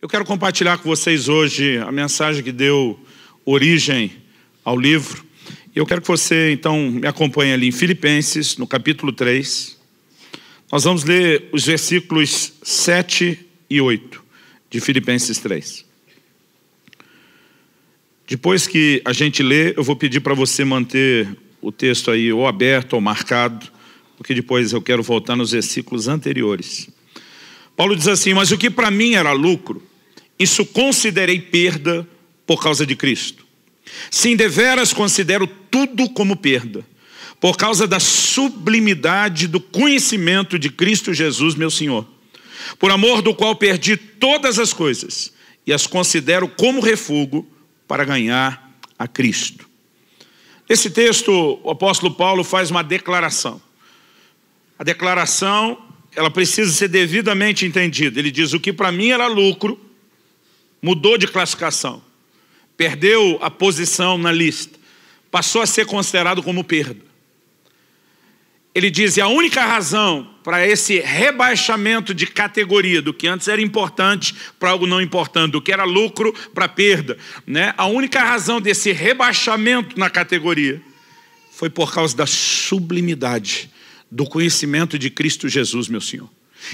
Eu quero compartilhar com vocês hoje a mensagem que deu origem ao livro. Eu quero que você, então, me acompanhe ali em Filipenses, no capítulo 3. Nós vamos ler os versículos 7 e 8 de Filipenses 3. Depois que a gente lê, eu vou pedir para você manter o texto aí ou aberto ou marcado, porque depois eu quero voltar nos versículos anteriores. Paulo diz assim: mas o que para mim era lucro, isso considerei perda por causa de Cristo. Sim, deveras considero tudo como perda, por causa da sublimidade do conhecimento de Cristo Jesus, meu Senhor, por amor do qual perdi todas as coisas e as considero como refúgio para ganhar a Cristo. Nesse texto, o apóstolo Paulo faz uma declaração. A declaração, ela precisa ser devidamente entendida. Ele diz: o que para mim era lucro, mudou de classificação, perdeu a posição na lista, passou a ser considerado como perda. Ele diz: e a única razão para esse rebaixamento de categoria, do que antes era importante para algo não importante, do que era lucro para perda, né? A única razão desse rebaixamento na categoria foi por causa da sublimidade do conhecimento de Cristo Jesus, meu Senhor.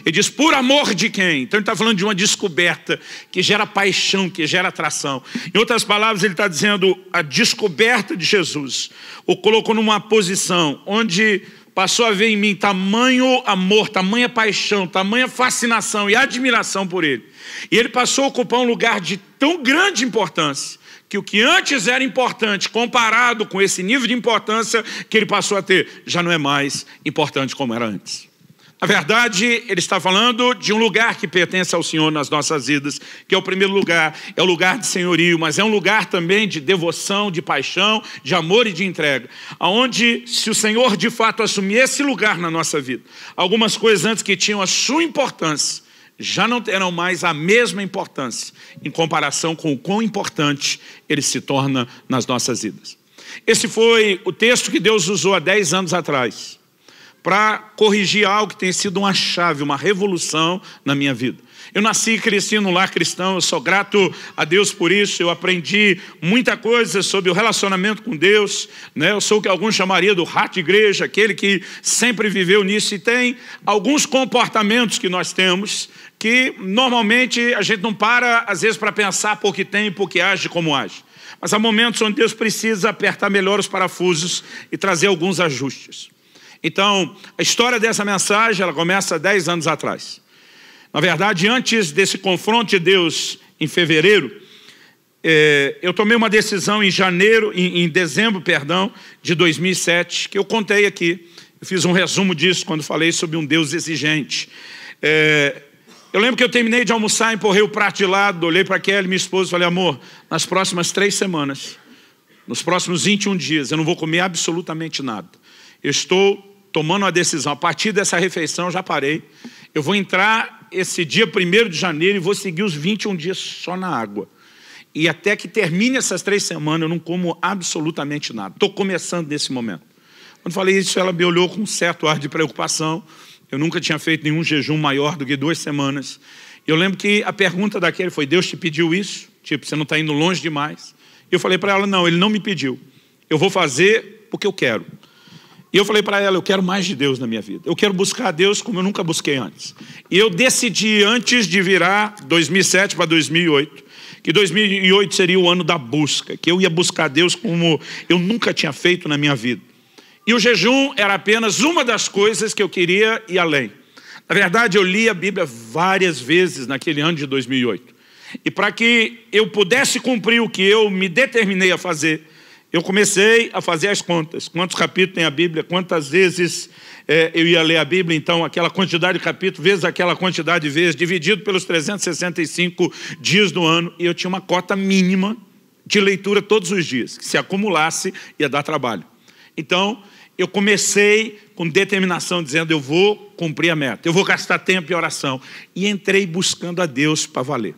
Ele diz: por amor de quem? Então ele está falando de uma descoberta que gera paixão, que gera atração. Em outras palavras, ele está dizendo: a descoberta de Jesus o colocou numa posição onde passou a ver em mim tamanho amor, tamanha paixão, tamanha fascinação e admiração por ele. E ele passou a ocupar um lugar de tão grande importância, que o que antes era importante, comparado com esse nível de importância que ele passou a ter, já não é mais importante como era antes. Na verdade, ele está falando de um lugar que pertence ao Senhor nas nossas vidas, que é o primeiro lugar, é o lugar de senhorio, mas é um lugar também de devoção, de paixão, de amor e de entrega, onde, se o Senhor de fato assumir esse lugar na nossa vida, algumas coisas antes que tinham a sua importância, já não terão mais a mesma importância, em comparação com o quão importante ele se torna nas nossas vidas. Esse foi o texto que Deus usou há 10 anos atrás, para corrigir algo que tem sido uma chave, uma revolução na minha vida. Eu nasci e cresci num lar cristão, eu sou grato a Deus por isso, eu aprendi muita coisa sobre o relacionamento com Deus, né? Eu sou o que alguns chamariam do rato de igreja, aquele que sempre viveu nisso, e tem alguns comportamentos que nós temos, que normalmente a gente não para, às vezes, para pensar por que tem e por que age como age. Mas há momentos onde Deus precisa apertar melhor os parafusos e trazer alguns ajustes. Então, a história dessa mensagem, ela começa há 10 anos atrás. Na verdade, antes desse confronto de Deus em fevereiro, eu tomei uma decisão em dezembro de 2007, que eu contei aqui. Eu fiz um resumo disso quando falei sobre um Deus exigente. Eu lembro que eu terminei de almoçar, empurrei o prato de lado, olhei para Kelly, minha esposa, e falei: amor, nas próximas 3 semanas, nos próximos 21 dias, eu não vou comer absolutamente nada. Eu estou tomando uma decisão, a partir dessa refeição eu já parei, eu vou entrar esse dia 1º de janeiro e vou seguir os 21 dias só na água. E até que termine essas 3 semanas eu não como absolutamente nada. Estou começando nesse momento. Quando falei isso, ela me olhou com um certo ar de preocupação. Eu nunca tinha feito nenhum jejum maior do que 2 semanas. Eu lembro que a pergunta daquele foi: Deus te pediu isso? Tipo, você não está indo longe demais? Eu falei para ela: não, Ele não me pediu. Eu vou fazer porque eu quero. E eu falei para ela: eu quero mais de Deus na minha vida. Eu quero buscar a Deus como eu nunca busquei antes. E eu decidi, antes de virar 2007 para 2008, que 2008 seria o ano da busca, que eu ia buscar a Deus como eu nunca tinha feito na minha vida. E o jejum era apenas uma das coisas que eu queria ir além. Na verdade, eu li a Bíblia várias vezes naquele ano de 2008. E para que eu pudesse cumprir o que eu me determinei a fazer, eu comecei a fazer as contas. Quantos capítulos tem a Bíblia? Quantas vezes eu ia ler a Bíblia? Então, aquela quantidade de capítulos, vezes aquela quantidade de vezes, dividido pelos 365 dias do ano. E eu tinha uma cota mínima de leitura todos os dias, que se acumulasse ia dar trabalho. Então, eu comecei com determinação, dizendo: eu vou cumprir a meta, eu vou gastar tempo em oração. E entrei buscando a Deus para valer.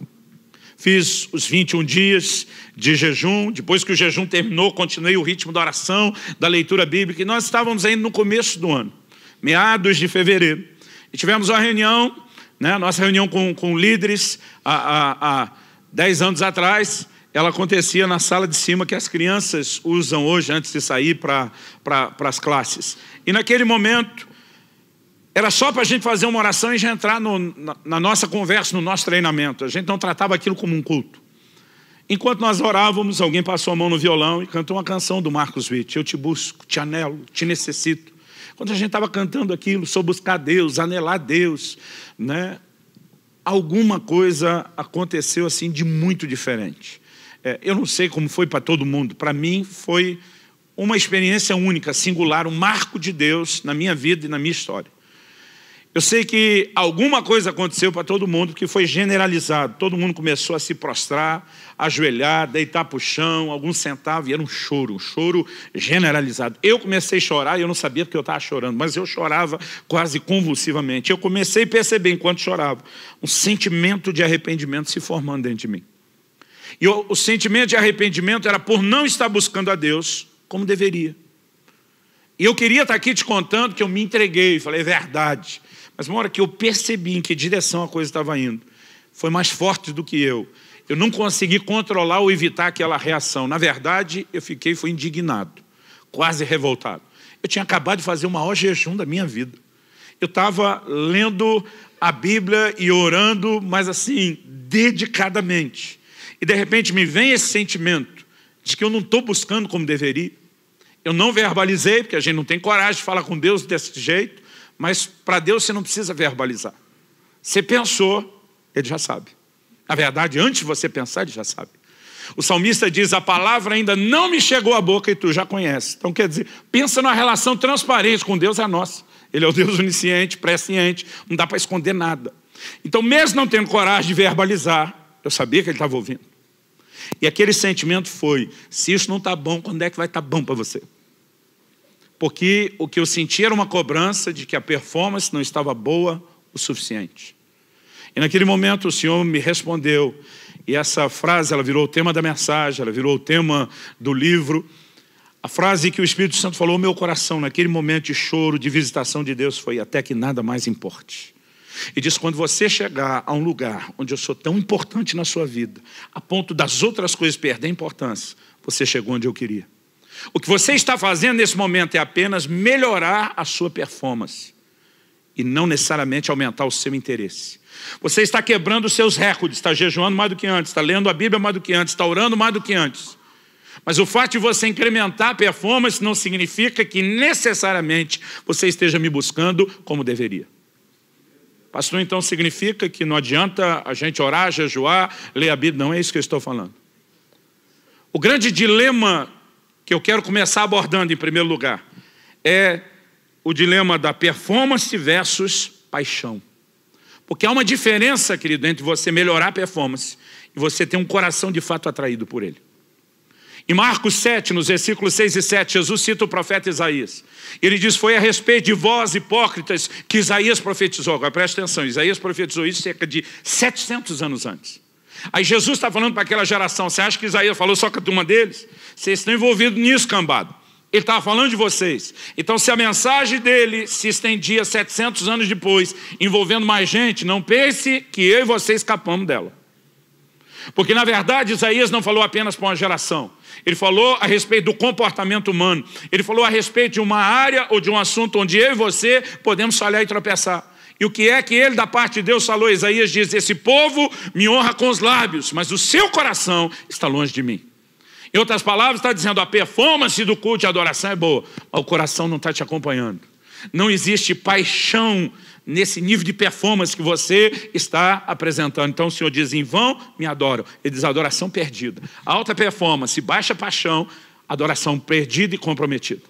Fiz os 21 dias de jejum. Depois que o jejum terminou, continuei o ritmo da oração, da leitura bíblica. E nós estávamos ainda no começo do ano, meados de fevereiro. E tivemos uma reunião né? A nossa reunião com líderes, há 10 anos atrás, ela acontecia na sala de cima que as crianças usam hoje antes de sair para as classes. E naquele momento, era só para a gente fazer uma oração e já entrar na nossa conversa, no nosso treinamento. A gente não tratava aquilo como um culto. Enquanto nós orávamos, alguém passou a mão no violão e cantou uma canção do Marcos Witt. Eu te busco, te anelo, te necessito. Quando a gente estava cantando aquilo, sobre buscar Deus, anelar Deus, né? Alguma coisa aconteceu assim de muito diferente. Eu não sei como foi para todo mundo. Para mim foi uma experiência única, singular, um marco de Deus na minha vida e na minha história. Eu sei que alguma coisa aconteceu para todo mundo que foi generalizado. Todo mundo começou a se prostrar, ajoelhar, deitar para o chão, alguns sentavam e era um choro generalizado. Eu comecei a chorar e eu não sabia porque eu estava chorando, mas eu chorava quase convulsivamente. Eu comecei a perceber, enquanto chorava, um sentimento de arrependimento se formando dentro de mim. E o sentimento de arrependimento era por não estar buscando a Deus como deveria. E eu queria estar aqui te contando que eu me entreguei, falei, é verdade. Mas uma hora que eu percebi em que direção a coisa estava indo, foi mais forte do que eu. Eu não consegui controlar ou evitar aquela reação. Na verdade, fui indignado, quase revoltado. Eu tinha acabado de fazer o maior jejum da minha vida. Eu estava lendo a Bíblia e orando, mas assim, dedicadamente. E de repente me vem esse sentimento de que eu não estou buscando como deveria. Eu não verbalizei, porque a gente não tem coragem de falar com Deus desse jeito, mas para Deus você não precisa verbalizar. Você pensou, Ele já sabe. Na verdade, antes de você pensar, Ele já sabe. O salmista diz, a palavra ainda não me chegou à boca e tu já conheces. Então quer dizer, pensa numa relação transparente com Deus, é a nossa. Ele é o Deus onisciente, presciente, não dá para esconder nada. Então mesmo não tendo coragem de verbalizar, eu sabia que Ele estava ouvindo. E aquele sentimento foi, se isso não está bom, quando é que vai estar bom para você? Porque o que eu senti era uma cobrança de que a performance não estava boa o suficiente. E naquele momento o Senhor me respondeu, e essa frase ela virou o tema da mensagem, ela virou o tema do livro. A frase que o Espírito Santo falou ao meu coração naquele momento de choro, de visitação de Deus, foi até que nada mais importe. E diz, quando você chegar a um lugar onde eu sou tão importante na sua vida, a ponto das outras coisas perder importância, você chegou onde eu queria. O que você está fazendo nesse momento é apenas melhorar a sua performance e não necessariamente aumentar o seu interesse. Você está quebrando os seus recordes, está jejuando mais do que antes, está lendo a Bíblia mais do que antes, está orando mais do que antes. Mas o fato de você incrementar a performance não significa que necessariamente você esteja me buscando como deveria. Pastor, então significa que não adianta a gente orar, jejuar, ler a Bíblia? Não é isso que eu estou falando. O grande dilema que eu quero começar abordando em primeiro lugar é o dilema da performance versus paixão. Porque há uma diferença, querido, entre você melhorar a performance e você ter um coração de fato atraído por ele. Em Marcos 7, nos versículos 6 e 7, Jesus cita o profeta Isaías. Ele diz, foi a respeito de vós, hipócritas, que Isaías profetizou. Agora presta atenção, Isaías profetizou isso cerca de 700 anos antes. Aí Jesus está falando para aquela geração, você acha que Isaías falou só com a turma deles? Vocês estão envolvidos nisso, cambado. Ele estava falando de vocês. Então se a mensagem dele se estendia 700 anos depois, envolvendo mais gente, não pense que eu e você escapamos dela. Porque na verdade Isaías não falou apenas para uma geração. Ele falou a respeito do comportamento humano. Ele falou a respeito de uma área ou de um assunto onde eu e você podemos falhar e tropeçar. E o que é que ele da parte de Deus falou? Isaías diz, esse povo me honra com os lábios, mas o seu coração está longe de mim. Em outras palavras, está dizendo, a performance do culto de adoração é boa, mas o coração não está te acompanhando. Não existe paixão nesse nível de performance que você está apresentando. Então o Senhor diz, em vão me adoram. Ele diz, adoração perdida. Alta performance, baixa paixão, adoração perdida e comprometida.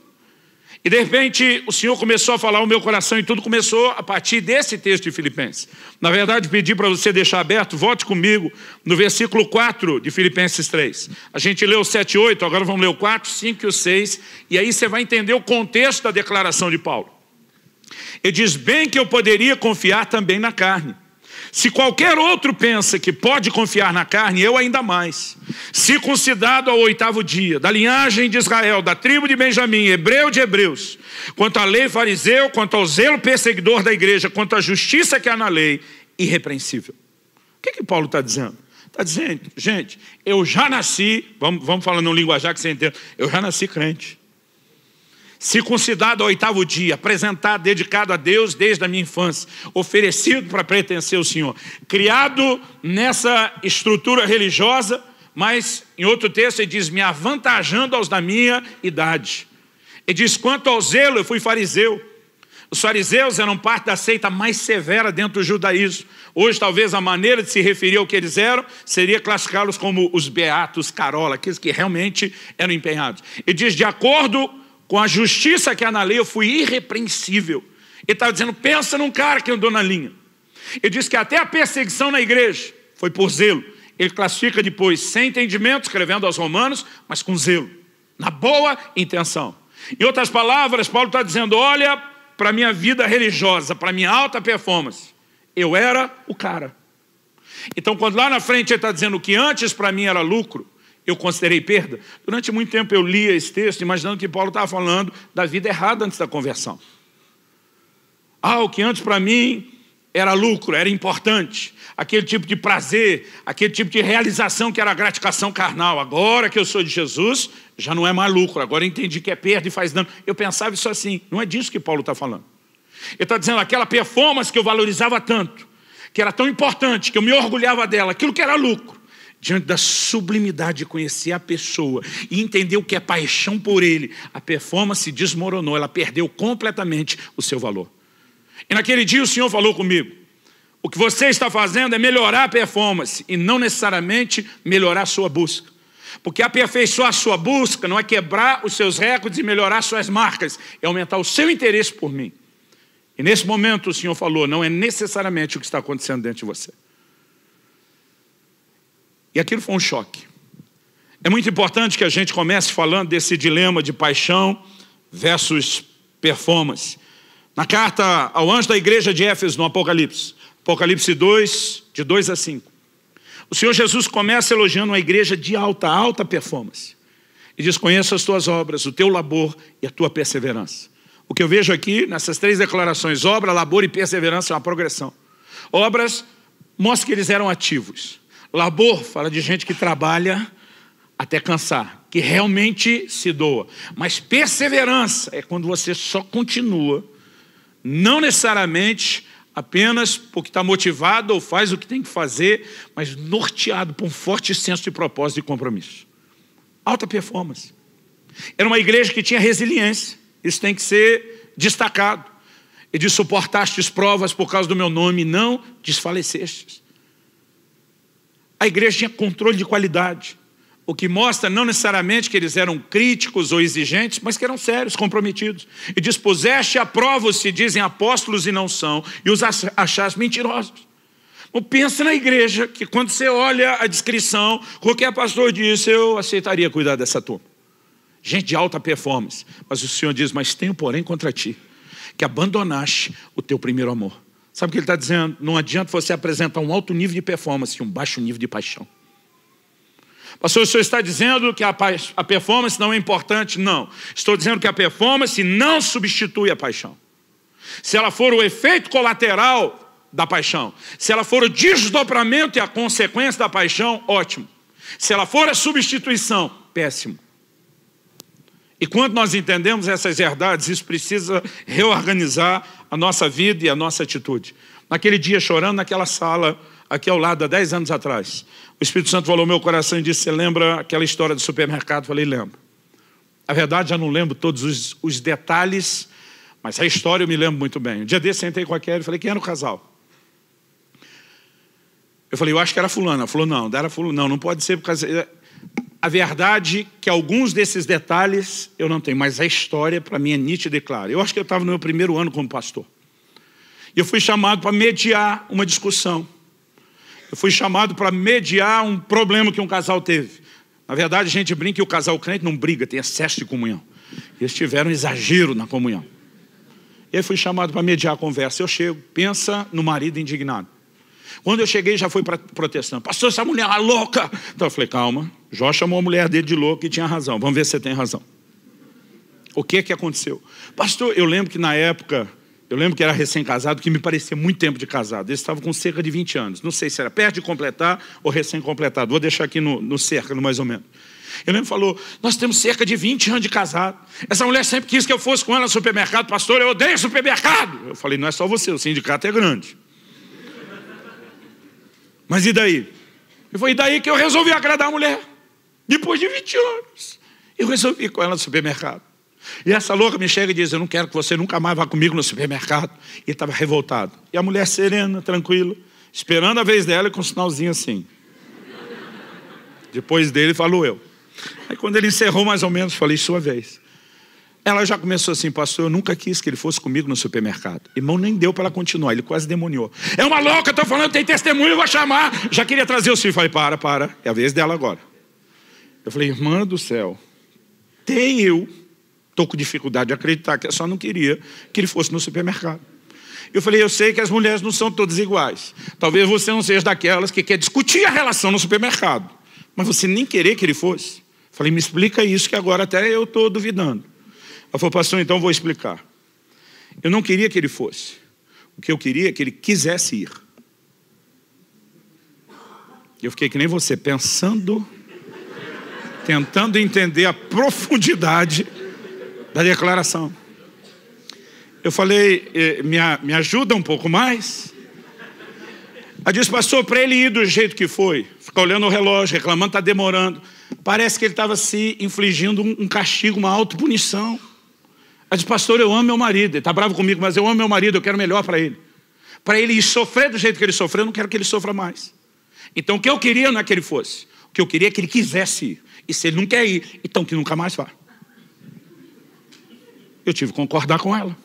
E de repente o Senhor começou a falar ao meu coração e tudo começou a partir desse texto de Filipenses. Na verdade, pedi para você deixar aberto, volte comigo no versículo 4 de Filipenses 3. A gente leu o 7 e 8, agora vamos ler o 4, 5 e o 6, e aí você vai entender o contexto da declaração de Paulo. Ele diz, bem que eu poderia confiar também na carne. Se qualquer outro pensa que pode confiar na carne, eu ainda mais. Circuncidado ao 8º dia, da linhagem de Israel, da tribo de Benjamim, hebreu de hebreus, quanto à lei fariseu, quanto ao zelo perseguidor da igreja, quanto à justiça que há na lei, irrepreensível. O que Paulo está dizendo? Está dizendo, gente, eu já nasci, vamos falando no linguajar que você entende, eu já nasci crente. Circuncidado ao 8º dia, apresentado, dedicado a Deus desde a minha infância, oferecido para pertencer ao Senhor, criado nessa estrutura religiosa, mas em outro texto ele diz, me avantajando aos da minha idade. Ele diz, quanto ao zelo, eu fui fariseu. Os fariseus eram parte da seita mais severa dentro do judaísmo. Hoje, talvez, a maneira de se referir ao que eles eram seria classificá-los como os beatos, carola, aqueles que realmente eram empenhados. Ele diz, de acordo com a justiça que há na lei, eu fui irrepreensível. Ele estava dizendo, pensa num cara que andou na linha. Ele diz que até a perseguição na igreja foi por zelo. Ele classifica depois, sem entendimento, escrevendo aos romanos, mas com zelo, na boa intenção. Em outras palavras, Paulo está dizendo, olha para a minha vida religiosa, para a minha alta performance. Eu era o cara. Então, quando lá na frente ele está dizendo que antes para mim era lucro, eu considerei perda. Durante muito tempo eu lia esse texto, imaginando que Paulo estava falando da vida errada antes da conversão. O que antes para mim era lucro, era importante. Aquele tipo de prazer, aquele tipo de realização que era a gratificação carnal. Agora que eu sou de Jesus, já não é mais lucro. Agora eu entendi que é perda e faz dano. Eu pensava isso assim. Não é disso que Paulo está falando. Ele está dizendo aquela performance que eu valorizava tanto, que era tão importante, que eu me orgulhava dela, aquilo que era lucro. Diante da sublimidade de conhecer a pessoa e entender o que é paixão por ele, a performance desmoronou, ela perdeu completamente o seu valor. E naquele dia o Senhor falou comigo, o que você está fazendo é melhorar a performance e não necessariamente melhorar a sua busca. Porque aperfeiçoar a sua busca não é quebrar os seus recordes e melhorar suas marcas, é aumentar o seu interesse por mim. E nesse momento o Senhor falou, não é necessariamente o que está acontecendo dentro de você. E aquilo foi um choque. É muito importante que a gente comece falando desse dilema de paixão versus performance. Na carta ao anjo da igreja de Éfeso, no Apocalipse 2, de 2 a 5. O Senhor Jesus começa elogiando uma igreja de alta performance. E diz, conheço as tuas obras, o teu labor e a tua perseverança. O que eu vejo aqui, nessas 3 declarações, obra, labor e perseverança, é uma progressão. Obras, mostra que eles eram ativos. Labor fala de gente que trabalha até cansar, que realmente se doa. Mas perseverança é quando você só continua, não necessariamente apenas porque está motivado ou faz o que tem que fazer, mas norteado por um forte senso de propósito e compromisso. Alta performance. Era uma igreja que tinha resiliência, isso tem que ser destacado. E de suportastes provas por causa do meu nome, não desfalecestes. A igreja tinha controle de qualidade, o que mostra não necessariamente que eles eram críticos ou exigentes, mas que eram sérios, comprometidos. E dispuseste a prova os se dizem apóstolos e não são, e os achaste mentirosos. Então, pensa na igreja, que quando você olha a descrição, qualquer pastor disse, eu aceitaria cuidar dessa turma. Gente de alta performance. Mas o Senhor diz, mas tenho porém contra ti, que abandonaste o teu primeiro amor. Sabe o que ele está dizendo? Não adianta você apresentar um alto nível de performance e um baixo nível de paixão. Pastor, o senhor está dizendo que a performance não é importante? Não. Estou dizendo que a performance não substitui a paixão. Se ela for o efeito colateral da paixão, se ela for o desdobramento e a consequência da paixão, ótimo. Se ela for a substituição, péssimo. E quando nós entendemos essas verdades, isso precisa reorganizar a nossa vida e a nossa atitude. Naquele dia, chorando naquela sala, aqui ao lado, há 10 anos atrás, o Espírito Santo falou no meu coração e disse, você lembra aquela história do supermercado? Eu falei, lembro. A verdade, já não lembro todos os detalhes, mas a história eu me lembro muito bem. Um dia desse, sentei com a Kelly e falei, quem era o casal? Eu falei, eu acho que era fulano. Ela falou, não era fulano. Não pode ser por causa... A verdade é que alguns desses detalhes eu não tenho, mas a história para mim é nítida e clara. Eu acho que eu estava no meu primeiro ano como pastor. E eu fui chamado para mediar uma discussão. Eu fui chamado para mediar um problema que um casal teve. Na verdade, a gente brinca que o casal crente não briga, tem excesso de comunhão. Eles tiveram um exagero na comunhão. E aí fui chamado para mediar a conversa. Eu chego, pensa no marido indignado. Quando eu cheguei, já foi protestando. Pastor, essa mulher é louca. Então eu falei, calma. Jó chamou a mulher dele de louca e tinha razão. Vamos ver se você tem razão. O que aconteceu? Pastor, eu lembro que na época Eu lembro que era recém-casado, que me parecia muito tempo de casado. Eles estavam com cerca de 20 anos. Não sei se era perto de completar ou recém-completado. Vou deixar aqui no cerca, mais ou menos. Eu lembro que falou, nós temos cerca de 20 anos de casado. Essa mulher sempre quis que eu fosse com ela no supermercado. Pastor, eu odeio supermercado. Eu falei, não é só você, o sindicato é grande. Mas e daí? E foi daí que eu resolvi agradar a mulher. Depois de 20 anos. Eu resolvi ir com ela no supermercado. E essa louca me chega e diz, eu não quero que você nunca mais vá comigo no supermercado. E ele estava revoltado. E a mulher serena, tranquila, esperando a vez dela e com um sinalzinho assim. Depois dele falou eu. Aí quando ele encerrou mais ou menos, falei, sua vez. Ela já começou assim, pastor, eu nunca quis que ele fosse comigo no supermercado. Irmão, nem deu para ela continuar, ele quase demoniou. É uma louca, eu estou falando, tem testemunho, eu vou chamar. Já queria trazer o filho. Falei, para, é a vez dela agora. Eu falei, irmã do céu, eu estou com dificuldade de acreditar que eu só não queria que ele fosse no supermercado. Eu falei, eu sei que as mulheres não são todas iguais. Talvez você não seja daquelas que quer discutir a relação no supermercado. Mas você nem querer que ele fosse. Eu falei, me explica isso que agora até eu estou duvidando. Ela falou, pastor, então eu vou explicar. Eu não queria que ele fosse. O que eu queria é que ele quisesse ir. Eu fiquei que nem você, pensando, tentando entender a profundidade da declaração. Eu falei, me ajuda um pouco mais? Ela disse, pastor, para ele ir do jeito que foi, ficar olhando o relógio, reclamando, está demorando. Parece que ele estava se infligindo um castigo, uma autopunição. Ela disse, pastor, eu amo meu marido. Ele está bravo comigo, mas eu amo meu marido, eu quero melhor para ele. Para ele ir sofrer do jeito que ele sofreu, eu não quero que ele sofra mais. Então o que eu queria não é que ele fosse. O que eu queria é que ele quisesse ir. E se ele não quer ir, então que nunca mais vá. Eu tive que concordar com ela.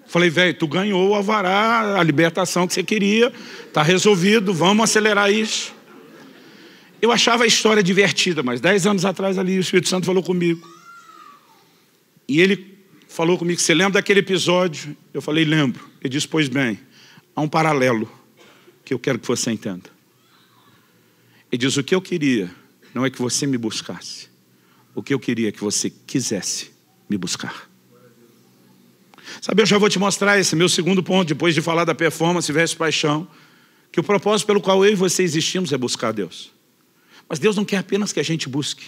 Falei, velho, tu ganhou o alvará, a libertação que você queria, está resolvido, vamos acelerar isso. Eu achava a história divertida, mas 10 anos atrás ali o Espírito Santo falou comigo. E ele falou comigo, você lembra daquele episódio? Eu falei, lembro. Ele disse, pois bem, há um paralelo que eu quero que você entenda. Ele diz, o que eu queria não é que você me buscasse. O que eu queria é que você quisesse me buscar. Sabe, eu já vou te mostrar esse meu segundo ponto, depois de falar da performance versus paixão, que o propósito pelo qual eu e você existimos é buscar Deus. Mas Deus não quer apenas que a gente busque.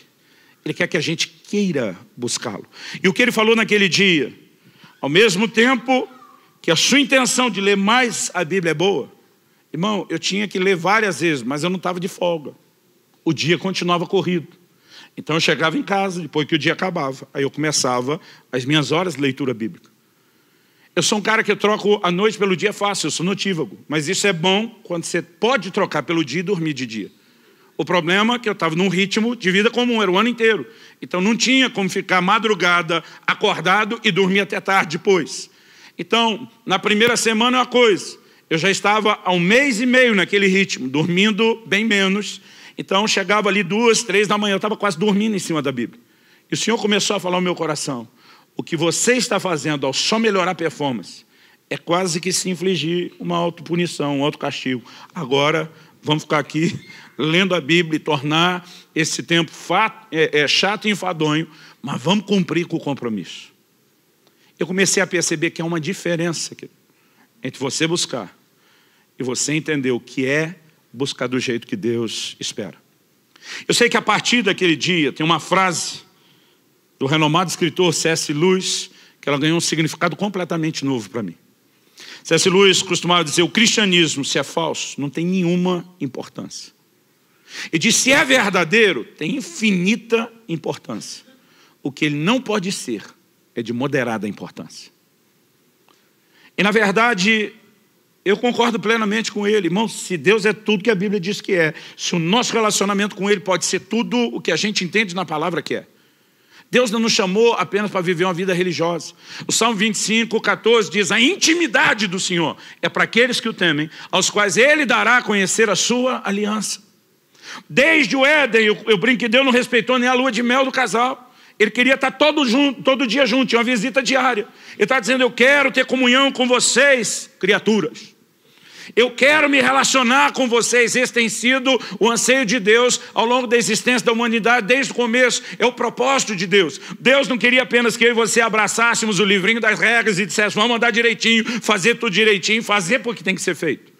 Ele quer que a gente queira buscá-lo. E o que ele falou naquele dia, ao mesmo tempo que a sua intenção de ler mais a Bíblia é boa, irmão, eu tinha que ler várias vezes, mas eu não estava de folga. O dia continuava corrido. Então eu chegava em casa, depois que o dia acabava, aí eu começava as minhas horas de leitura bíblica. Eu sou um cara que eu troco a noite pelo dia fácil, eu sou notívago. Mas isso é bom quando você pode trocar pelo dia e dormir de dia. O problema é que eu estava num ritmo de vida comum, era o ano inteiro. Então não tinha como ficar madrugada, acordado e dormir até tarde depois. Então, na primeira semana é uma coisa. Eu já estava há 1 mês e meio naquele ritmo, dormindo bem menos. Então chegava ali 2, 3 da manhã, eu estava quase dormindo em cima da Bíblia. E o Senhor começou a falar no meu coração. O que você está fazendo ao só melhorar a performance é quase que se infligir uma autopunição, um autocastigo. Agora, vamos ficar aqui lendo a Bíblia e tornar esse tempo chato e enfadonho, mas vamos cumprir com o compromisso. Eu comecei a perceber que há uma diferença entre você buscar e você entender o que é buscar do jeito que Deus espera. Eu sei que a partir daquele dia tem uma frase do renomado escritor C.S. Lewis, que ela ganhou um significado completamente novo para mim. C.S. Lewis costumava dizer, o cristianismo, se é falso, não tem nenhuma importância. E diz, se é verdadeiro, tem infinita importância. O que ele não pode ser é de moderada importância. E na verdade, eu concordo plenamente com ele. Irmão, se Deus é tudo que a Bíblia diz que é, se o nosso relacionamento com ele pode ser tudo o que a gente entende na palavra que é. Deus não nos chamou apenas para viver uma vida religiosa. O Salmo 25, 14 diz, a intimidade do Senhor é para aqueles que o temem, aos quais Ele dará a conhecer a sua aliança. Desde o Éden, eu brinco que Deus não respeitou nem a lua de mel do casal. Ele queria estar todo dia junto, tinha uma visita diária. Ele está dizendo, eu quero ter comunhão com vocês, criaturas. Eu quero me relacionar com vocês. Esse tem sido o anseio de Deus ao longo da existência da humanidade, desde o começo. É o propósito de Deus. Deus não queria apenas que eu e você abraçássemos o livrinho das regras e disséssemos, vamos andar direitinho, fazer tudo direitinho, fazer porque tem que ser feito.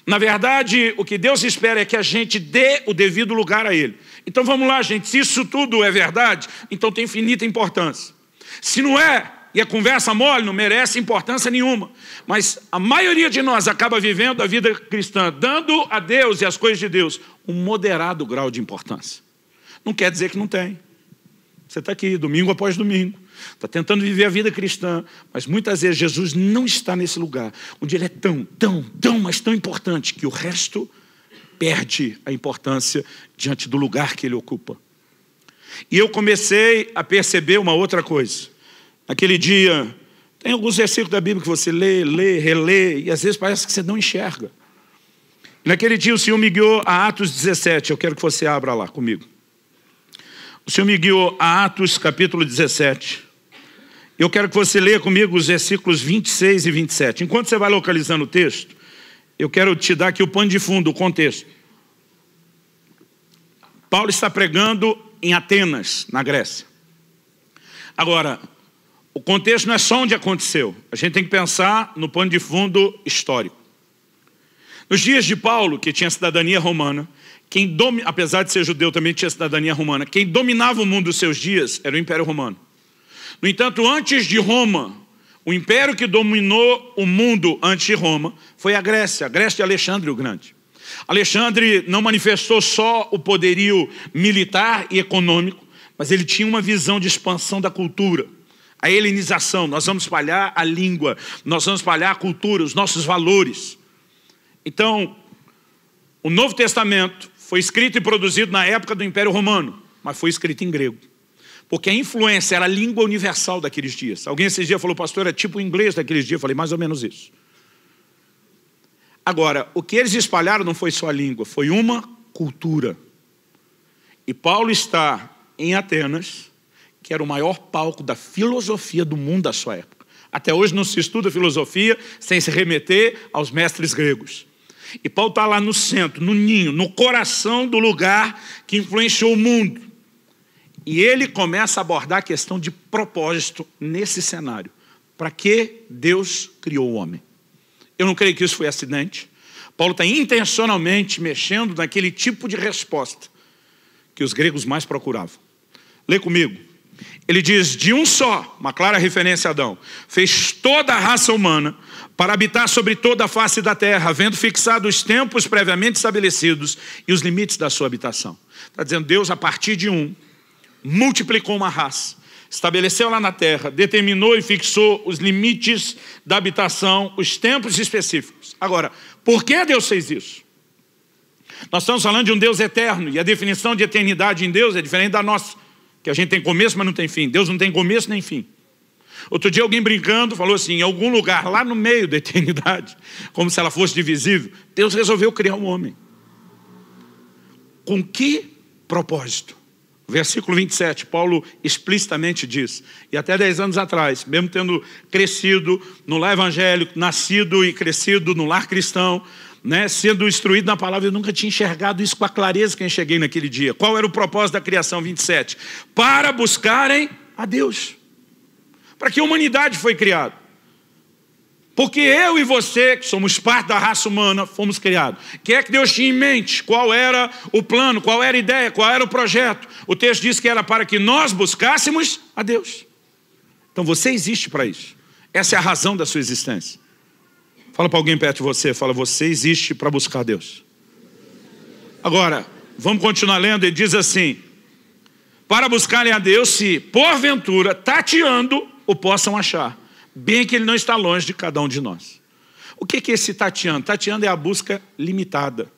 Na verdade, o que Deus espera é que a gente dê o devido lugar a Ele. Então vamos lá, gente, se isso tudo é verdade, então tem infinita importância. Se não é, e a conversa mole, não merece importância nenhuma. Mas a maioria de nós acaba vivendo a vida cristã, dando a Deus e às coisas de Deus um moderado grau de importância. Não quer dizer que não tem. Você está aqui, domingo após domingo, está tentando viver a vida cristã, mas muitas vezes Jesus não está nesse lugar, onde Ele é mas tão importante, que o resto perde a importância diante do lugar que Ele ocupa. E eu comecei a perceber uma outra coisa. Naquele dia, tem alguns versículos da Bíblia que você lê, relê, e às vezes parece que você não enxerga. E naquele dia o Senhor me guiou a Atos 17, eu quero que você abra lá comigo. O Senhor me guiou a Atos capítulo 17. Eu quero que você leia comigo os versículos 26 e 27. Enquanto você vai localizando o texto, eu quero te dar aqui o pano de fundo, o contexto. Paulo está pregando em Atenas, na Grécia. Agora, o contexto não é só onde aconteceu. A gente tem que pensar no pano de fundo histórico. Nos dias de Paulo, que tinha cidadania romana, apesar de ser judeu, também tinha cidadania romana, quem dominava o mundo dos seus dias era o Império Romano. No entanto, antes de Roma, o império que dominou o mundo antes de Roma foi a Grécia de Alexandre o Grande. Alexandre não manifestou só o poderio militar e econômico, mas ele tinha uma visão de expansão da cultura. A helenização, nós vamos espalhar a língua, nós vamos espalhar a cultura, os nossos valores. Então, o Novo Testamento foi escrito e produzido na época do Império Romano, mas foi escrito em grego. Porque a influência era a língua universal daqueles dias. Alguém esses dias falou, pastor, é tipo o inglês daqueles dias. Eu falei, mais ou menos isso. Agora, o que eles espalharam não foi só a língua, foi uma cultura. E Paulo está em Atenas, que era o maior palco da filosofia do mundo da sua época. Até hoje não se estuda filosofia sem se remeter aos mestres gregos. E Paulo está lá no centro, no ninho, no coração do lugar que influenciou o mundo. E ele começa a abordar a questão de propósito nesse cenário. Para que Deus criou o homem? Eu não creio que isso foi acidente. Paulo está intencionalmente mexendo naquele tipo de resposta que os gregos mais procuravam. Lê comigo. Ele diz, de um só, uma clara referência a Adão, fez toda a raça humana para habitar sobre toda a face da terra, havendo fixado os tempos previamente estabelecidos e os limites da sua habitação. Está dizendo, Deus, a partir de multiplicou uma raça, estabeleceu lá na terra, determinou e fixou os limites da habitação, os tempos específicos. Agora, por que Deus fez isso? Nós estamos falando de um Deus eterno, e a definição de eternidade em Deus é diferente da nossa, que a gente tem começo, mas não tem fim. Deus não tem começo nem fim. Outro dia alguém brincando falou assim, em algum lugar lá no meio da eternidade, como se ela fosse divisível, Deus resolveu criar um homem. Com que propósito? Versículo 27, Paulo explicitamente diz, e até 10 anos atrás, mesmo tendo crescido no lar evangélico, nascido e crescido no lar cristão, sendo instruído na palavra, eu nunca tinha enxergado isso com a clareza que eu enxerguei naquele dia. Qual era o propósito da criação? 27. Para buscarem a Deus. Para que a humanidade foi criada. Porque eu e você, que somos parte da raça humana, fomos criados. O que é que Deus tinha em mente? Qual era o plano? Qual era a ideia? Qual era o projeto? O texto diz que era para que nós buscássemos a Deus. Então você existe para isso. Essa é a razão da sua existência. Fala para alguém perto de você, fala, você existe para buscar Deus. Agora, vamos continuar lendo, ele diz assim, para buscarem a Deus, se porventura, tateando, o possam achar, bem que Ele não está longe de cada um de nós. O que é esse tateando? Tateando é a busca limitada.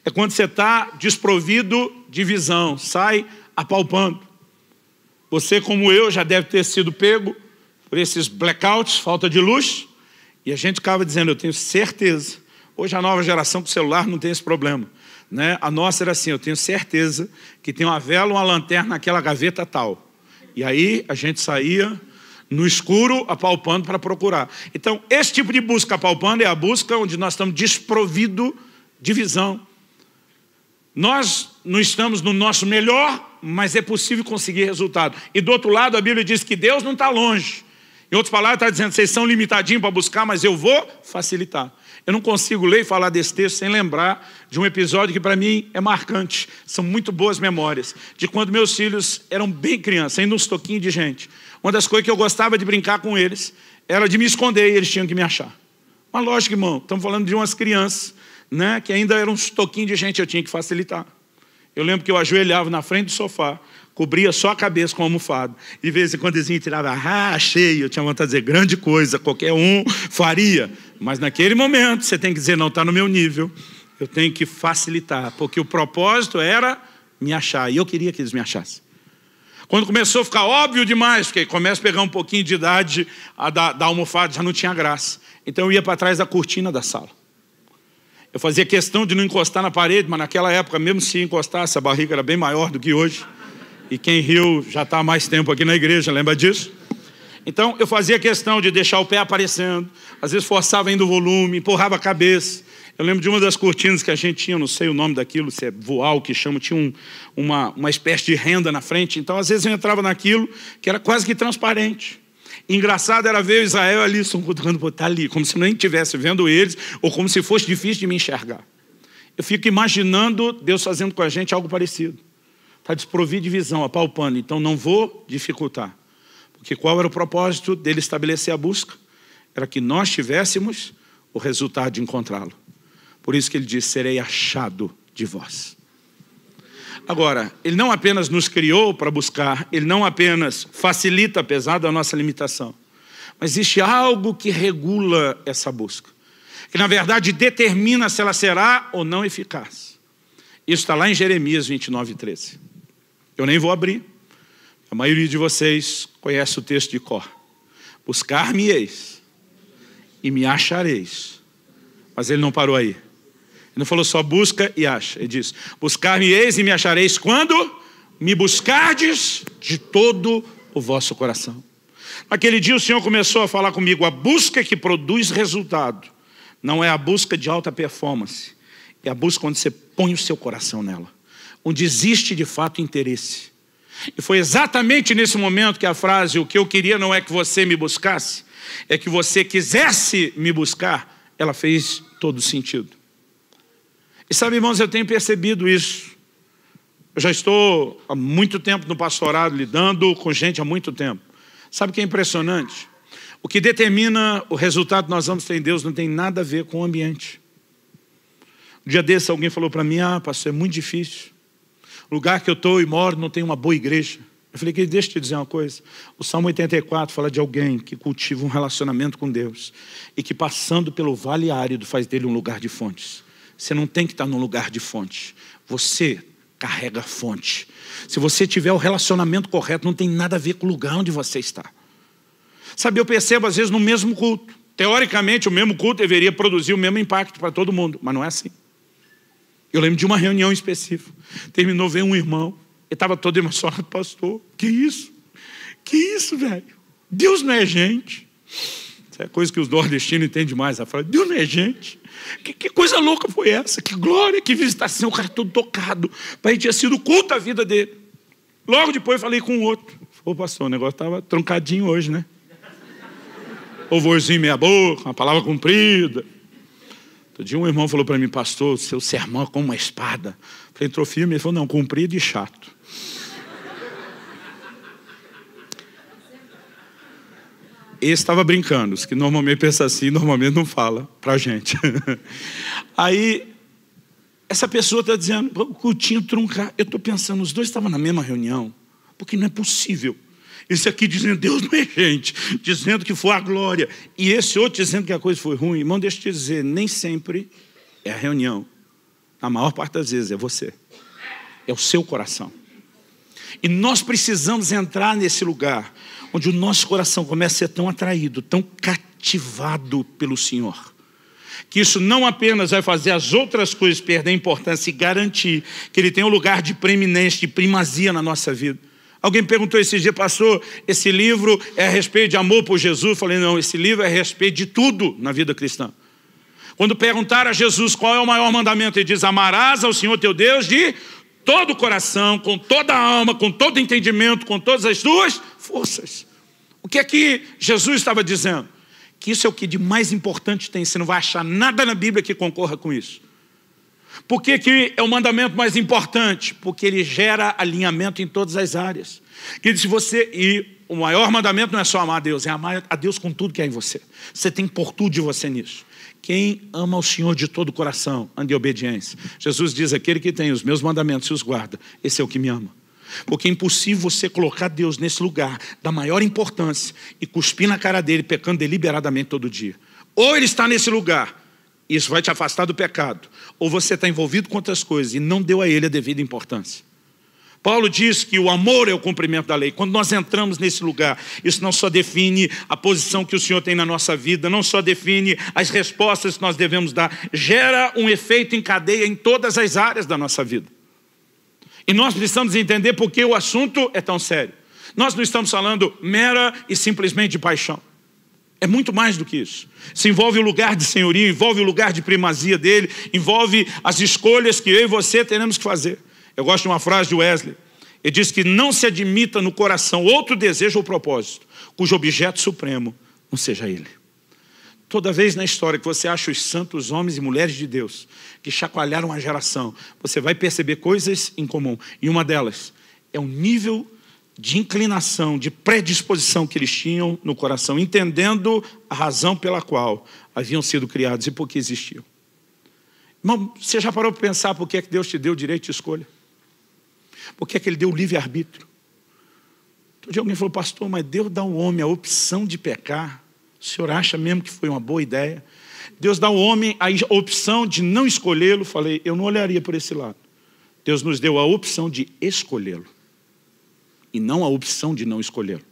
É quando você está desprovido de visão, sai apalpando. Você, como eu, já deve ter sido pego por esses blackouts, falta de luz, e a gente ficava dizendo, eu tenho certeza, hoje a nova geração com celular não tem esse problema, A nossa era assim, eu tenho certeza que tem uma vela, uma lanterna naquela gaveta tal. E aí a gente saía no escuro, apalpando para procurar. Então, esse tipo de busca apalpando é a busca onde nós estamos desprovidos de visão. Nós não estamos no nosso melhor, mas é possível conseguir resultado. E do outro lado, a Bíblia diz que Deus não está longe. Em outras palavras, está dizendo, vocês são limitadinhos para buscar, mas eu vou facilitar. Eu não consigo ler e falar desse texto sem lembrar de um episódio que para mim é marcante. São muito boas memórias. De quando meus filhos eram bem crianças, ainda uns toquinhos de gente. Uma das coisas que eu gostava de brincar com eles era de me esconder e eles tinham que me achar. Mas lógico, irmão, estamos falando de umas crianças, né, que ainda eram uns toquinhos de gente, eu tinha que facilitar. Eu lembro que eu ajoelhava na frente do sofá, cobria só a cabeça com a almofada. De vez em quando eles tiravam, achei. Eu tinha vontade de dizer, grande coisa, qualquer um faria. Mas naquele momento, você tem que dizer, não, está no meu nível. Eu tenho que facilitar, porque o propósito era me achar. E eu queria que eles me achassem. Quando começou a ficar óbvio demais, porque começa a pegar um pouquinho de idade, da almofada já não tinha graça. Então eu ia para trás da cortina da sala. Eu fazia questão de não encostar na parede, mas naquela época, mesmo se encostasse, a barriga era bem maior do que hoje. E quem riu já está há mais tempo aqui na igreja, lembra disso? Então, eu fazia questão de deixar o pé aparecendo. Às vezes forçava ainda o volume, empurrava a cabeça. Eu lembro de uma das cortinas que a gente tinha, não sei o nome daquilo, se é voal que chama, tinha uma espécie de renda na frente. Então, às vezes eu entrava naquilo que era quase que transparente. E engraçado era ver o Israel e a Alisson cutucando, tá ali, como se nem estivesse vendo eles, ou como se fosse difícil de me enxergar. Eu fico imaginando Deus fazendo com a gente algo parecido. Está desprovido de visão, apalpando. Então não vou dificultar. Porque qual era o propósito dele estabelecer a busca? Era que nós tivéssemos o resultado de encontrá-lo. Por isso que ele diz, serei achado de vós. Agora, ele não apenas nos criou para buscar, ele não apenas facilita, apesar da nossa limitação, mas existe algo que regula essa busca, que na verdade determina se ela será ou não eficaz. Isso está lá em Jeremias 29:13. Eu nem vou abrir, a maioria de vocês conhece o texto de cor. Buscar-me-eis e me achareis. Mas ele não parou aí. Ele não falou só busca e acha. Ele diz, buscar-me-eis e me achareis quando me buscardes de todo o vosso coração. Naquele dia o Senhor começou a falar comigo, a busca que produz resultado não é a busca de alta performance, é a busca onde você põe o seu coração nela, onde existe de fato interesse. E foi exatamente nesse momento que a frase, o que eu queria não é que você me buscasse, é que você quisesse me buscar, ela fez todo sentido. E sabe, irmãos, eu tenho percebido isso. Eu já estou há muito tempo no pastorado, lidando com gente há muito tempo. Sabe o que é impressionante? O que determina o resultado que nós vamos ter em Deus não tem nada a ver com o ambiente. Um dia desse alguém falou para mim, pastor, é muito difícil. O lugar que eu estou e moro não tem uma boa igreja. Eu falei, deixa eu te dizer uma coisa. O Salmo 84 fala de alguém que cultiva um relacionamento com Deus e que passando pelo vale árido faz dele um lugar de fontes. Você não tem que estar num lugar de fonte. Você carrega a fonte. Se você tiver o relacionamento correto, não tem nada a ver com o lugar onde você está. Sabe, eu percebo às vezes no mesmo culto. Teoricamente, o mesmo culto deveria produzir o mesmo impacto para todo mundo, mas não é assim. Eu lembro de uma reunião específica. Terminou, veio um irmão. Ele estava todo emocionado, pastor. Que isso? Que isso, velho? Deus não é gente. Isso é coisa que os nordestinos entendem demais. Ela fala, Deus não é gente. Que coisa louca foi essa? Que glória, que visitação. O cara todo tocado. Pai, tinha sido culto a vida dele. Logo depois eu falei com o outro. Ô, pastor, o negócio estava truncadinho hoje, né? Louvorzinho meia boca, uma palavra comprida. Outro dia um irmão falou para mim, pastor, seu sermão é como uma espada. Eu falei, entrou firme? Ele falou, não, comprido e chato. Esse estava brincando, os que normalmente pensam assim, normalmente não fala para a gente. Aí, essa pessoa está dizendo, o cultinho truncar. Eu estou pensando, os dois estavam na mesma reunião, porque não é possível. Esse aqui dizendo, Deus não é gente, dizendo que foi a glória. E esse outro dizendo que a coisa foi ruim. Irmão, deixa eu te dizer, nem sempre é a reunião. Na maior parte das vezes é você. É o seu coração. E nós precisamos entrar nesse lugar onde o nosso coração começa a ser tão atraído, tão cativado pelo Senhor, que isso não apenas vai fazer as outras coisas perder importância e garantir que Ele tem um lugar de preeminência, de primazia na nossa vida, Alguém me perguntou esses dias, pastor, esse livro é a respeito de amor por Jesus? Eu falei, não, esse livro é a respeito de tudo na vida cristã. Quando perguntaram a Jesus qual é o maior mandamento, ele diz, amarás ao Senhor teu Deus de todo o coração, com toda a alma, com todo o entendimento, com todas as tuas forças. O que é que Jesus estava dizendo? Que isso é o que de mais importante tem, você não vai achar nada na Bíblia que concorra com isso. Por que que é o mandamento mais importante? Porque ele gera alinhamento em todas as áreas. E o maior mandamento não é só amar a Deus, é amar a Deus com tudo que há em você. Você tem que pôr tudo de você nisso. Quem ama o Senhor de todo o coração, anda em obediência. Jesus diz, aquele que tem os meus mandamentos e os guarda, esse é o que me ama. Porque é impossível você colocar Deus nesse lugar da maior importância e cuspir na cara dele, pecando deliberadamente todo dia. Ou ele está nesse lugar, isso vai te afastar do pecado, ou você está envolvido com outras coisas e não deu a ele a devida importância. Paulo diz que o amor é o cumprimento da lei. Quando nós entramos nesse lugar, isso não só define a posição que o Senhor tem na nossa vida, não só define as respostas que nós devemos dar, gera um efeito em cadeia em todas as áreas da nossa vida. E nós precisamos entender por que o assunto é tão sério. Nós não estamos falando mera e simplesmente de paixão. É muito mais do que isso. Se envolve o lugar de senhorio, envolve o lugar de primazia dele, envolve as escolhas que eu e você teremos que fazer. Eu gosto de uma frase de Wesley. Ele diz que não se admita no coração outro desejo ou propósito, cujo objeto supremo não seja ele. Toda vez na história que você acha os santos homens e mulheres de Deus que chacoalharam a geração, você vai perceber coisas em comum. E uma delas é o nível de inclinação, de predisposição que eles tinham no coração, entendendo a razão pela qual haviam sido criados e por que existiam. Irmão, você já parou para pensar por que é que Deus te deu o direito de escolha? Por que é que ele deu o livre-arbítrio? Todo dia alguém falou, pastor, mas Deus dá ao homem a opção de pecar. O senhor acha mesmo que foi uma boa ideia? Deus dá ao homem a opção de não escolhê-lo. Falei, eu não olharia por esse lado. Deus nos deu a opção de escolhê-lo. E não a opção de não escolhê-lo.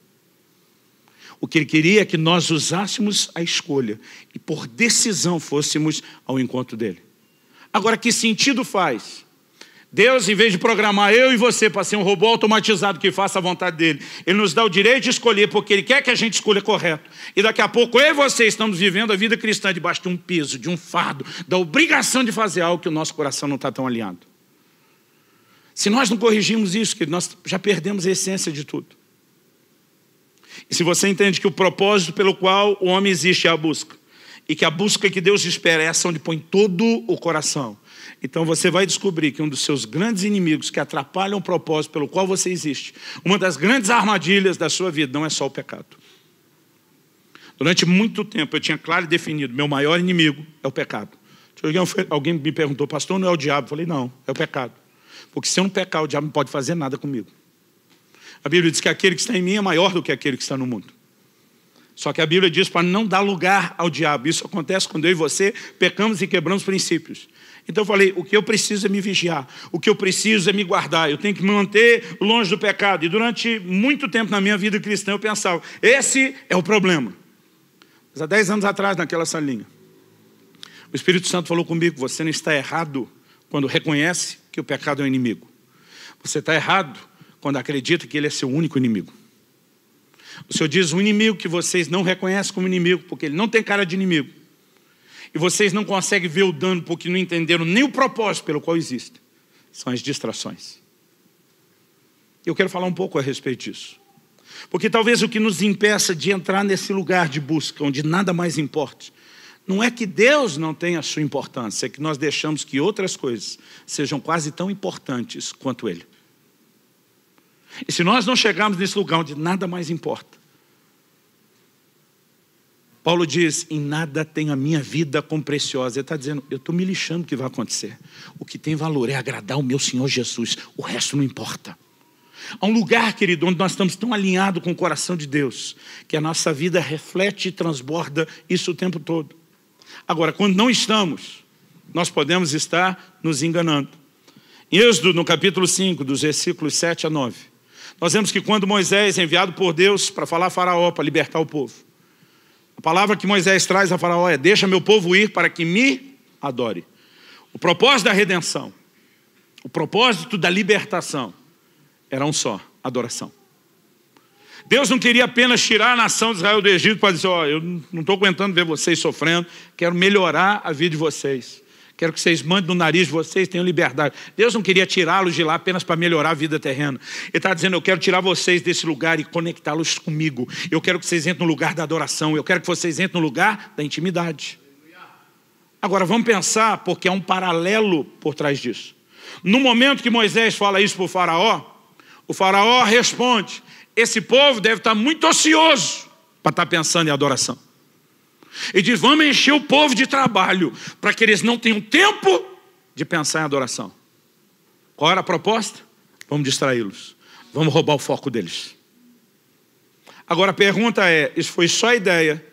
O que ele queria é que nós usássemos a escolha e por decisão fôssemos ao encontro dele. Agora, que sentido faz? Deus, em vez de programar eu e você para ser um robô automatizado que faça a vontade dele, ele nos dá o direito de escolher porque ele quer que a gente escolha correto. E daqui a pouco eu e você estamos vivendo a vida cristã debaixo de um peso, de um fardo, da obrigação de fazer algo que o nosso coração não está tão alinhado. Se nós não corrigirmos isso, que nós já perdemos a essência de tudo. E se você entende que o propósito pelo qual o homem existe é a busca, e que a busca que Deus espera é essa onde põe todo o coração, então você vai descobrir que um dos seus grandes inimigos que atrapalham o propósito pelo qual você existe, uma das grandes armadilhas da sua vida não é só o pecado. Durante muito tempo eu tinha claro e definido, meu maior inimigo é o pecado. Alguém me perguntou, pastor, não é o diabo? Eu falei, não, é o pecado. Porque se eu não pecar, o diabo não pode fazer nada comigo. A Bíblia diz que aquele que está em mim é maior do que aquele que está no mundo. Só que a Bíblia diz para não dar lugar ao diabo. Isso acontece quando eu e você pecamos e quebramos princípios. Então eu falei, o que eu preciso é me vigiar. O que eu preciso é me guardar. Eu tenho que me manter longe do pecado. E durante muito tempo na minha vida cristã eu pensava, esse é o problema. Mas há 10 anos atrás, naquela salinha, o Espírito Santo falou comigo, você não está errado quando reconhece que o pecado é um inimigo. Você está errado quando acredita que ele é seu único inimigo. O Senhor diz, um inimigo que vocês não reconhecem como inimigo, porque ele não tem cara de inimigo. E vocês não conseguem ver o dano porque não entenderam nem o propósito pelo qual existe. São as distrações. Eu quero falar um pouco a respeito disso. Porque talvez o que nos impeça de entrar nesse lugar de busca, onde nada mais importa, não é que Deus não tenha a sua importância, é que nós deixamos que outras coisas sejam quase tão importantes quanto Ele. E se nós não chegarmos nesse lugar onde nada mais importa, Paulo diz, em nada tenho a minha vida como preciosa. Ele está dizendo, eu estou me lixando do que vai acontecer. O que tem valor é agradar o meu Senhor Jesus, o resto não importa. Há um lugar, querido, onde nós estamos tão alinhados com o coração de Deus, que a nossa vida reflete e transborda isso o tempo todo. Agora, quando não estamos, nós podemos estar nos enganando. Em Êxodo, no capítulo 5, dos versículos 7 a 9, nós vemos que quando Moisés é enviado por Deus para falar a Faraó, para libertar o povo, a palavra que Moisés traz a Faraó é, deixa meu povo ir para que me adore. O propósito da redenção, o propósito da libertação, era um só, adoração. Deus não queria apenas tirar a nação de Israel do Egito para dizer, eu não estou aguentando ver vocês sofrendo, quero melhorar a vida de vocês. Quero que vocês mandem no nariz de vocês, tenham liberdade. Deus não queria tirá-los de lá apenas para melhorar a vida terrena. Ele está dizendo, eu quero tirar vocês desse lugar e conectá-los comigo. Eu quero que vocês entrem no lugar da adoração. Eu quero que vocês entrem no lugar da intimidade. Agora, vamos pensar, porque há um paralelo por trás disso. No momento que Moisés fala isso para o faraó responde, esse povo deve estar muito ocioso para estar pensando em adoração. Ele diz, vamos encher o povo de trabalho, para que eles não tenham tempo de pensar em adoração. Qual era a proposta? Vamos distraí-los. Vamos roubar o foco deles. Agora a pergunta é, isso foi só a ideia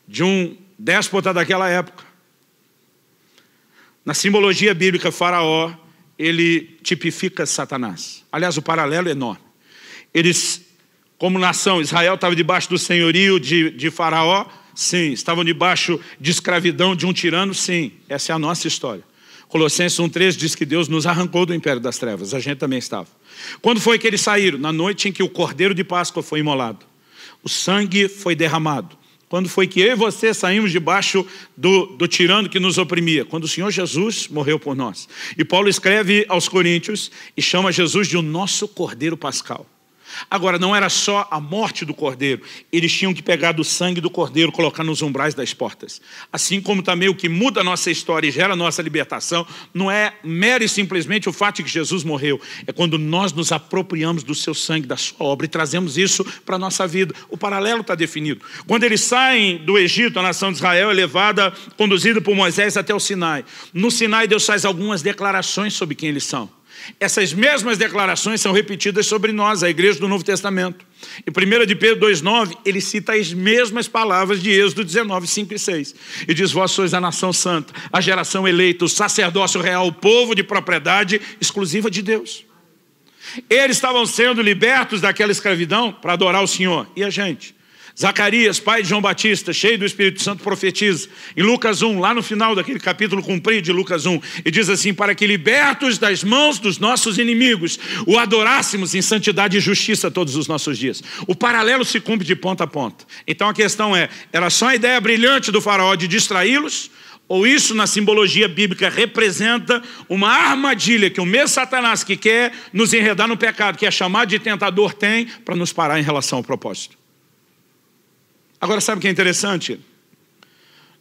de um déspota daquela época? Na simbologia bíblica, Faraó, ele tipifica Satanás. Aliás, o paralelo é enorme. Eles, como nação, Israel estava debaixo do senhorio de Faraó? Sim. Estavam debaixo de escravidão de um tirano? Sim. Essa é a nossa história. Colossenses 1,13 diz que Deus nos arrancou do império das trevas. A gente também estava. Quando foi que eles saíram? Na noite em que o cordeiro de Páscoa foi imolado. O sangue foi derramado. Quando foi que eu e você saímos debaixo do tirano que nos oprimia? Quando o Senhor Jesus morreu por nós. E Paulo escreve aos Coríntios e chama Jesus de o nosso cordeiro pascal. Agora, não era só a morte do cordeiro. Eles tinham que pegar do sangue do cordeiro, colocar nos umbrais das portas. Assim como também o que muda a nossa história e gera a nossa libertação, não é mero e simplesmente o fato de que Jesus morreu. É quando nós nos apropriamos do seu sangue, da sua obra, e trazemos isso para a nossa vida. O paralelo está definido. Quando eles saem do Egito, a nação de Israel é levada, conduzida por Moisés até o Sinai. No Sinai, Deus faz algumas declarações sobre quem eles são. Essas mesmas declarações são repetidas sobre nós, a igreja do Novo Testamento. Em 1 de Pedro 2,9, ele cita as mesmas palavras de Êxodo 19, 5 e 6. E diz, vós sois a nação santa, a geração eleita, o sacerdócio real, o povo de propriedade exclusiva de Deus. Eles estavam sendo libertos daquela escravidão para adorar o Senhor. E a gente? Zacarias, pai de João Batista, cheio do Espírito Santo, profetiza em Lucas 1, lá no final daquele capítulo comprido de Lucas 1, e diz assim, para que libertos das mãos dos nossos inimigos, o adorássemos em santidade e justiça todos os nossos dias. O paralelo se cumpre de ponta a ponta. Então a questão é, era só a ideia brilhante do faraó de distraí-los, ou isso na simbologia bíblica representa uma armadilha que o mesmo Satanás que quer nos enredar no pecado, que é chamado de tentador, tem para nos parar em relação ao propósito? Agora, sabe o que é interessante?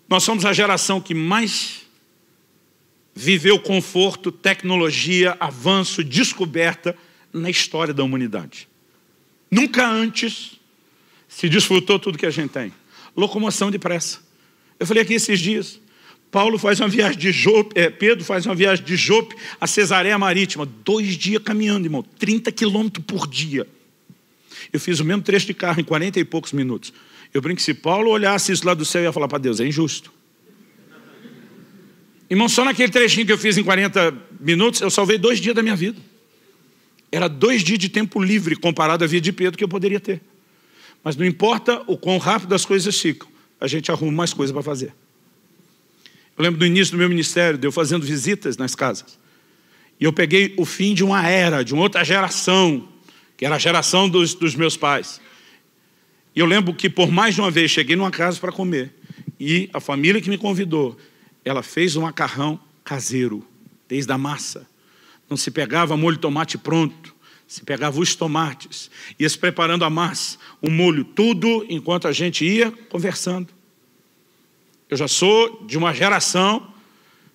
Nós somos a geração que mais viveu conforto, tecnologia, avanço, descoberta na história da humanidade. Nunca antes se desfrutou tudo que a gente tem. Locomoção depressa. Eu falei aqui esses dias, Paulo faz uma viagem de Jope, Pedro faz uma viagem de Jope a Cesareia Marítima, 2 dias caminhando, irmão, 30 quilômetros por dia. Eu fiz o mesmo trecho de carro em 40 e poucos minutos. Eu brinco que se Paulo olhasse isso lá do céu, ia falar para Deus, é injusto. Irmão, só naquele trechinho que eu fiz em 40 minutos, eu salvei 2 dias da minha vida. Era 2 dias de tempo livre comparado à vida de Pedro que eu poderia ter. Mas não importa o quão rápido as coisas ficam, a gente arruma mais coisas para fazer. Eu lembro do início do meu ministério, de eu fazendo visitas nas casas. E eu peguei o fim de uma era, de uma outra geração, que era a geração dos meus pais. E eu lembro que por mais de uma vez cheguei numa casa para comer. E a família que me convidou, ela fez um macarrão caseiro, desde a massa. Não se pegava molho de tomate pronto, se pegava os tomates. Ia se preparando a massa, o molho, tudo enquanto a gente ia conversando. Eu já sou de uma geração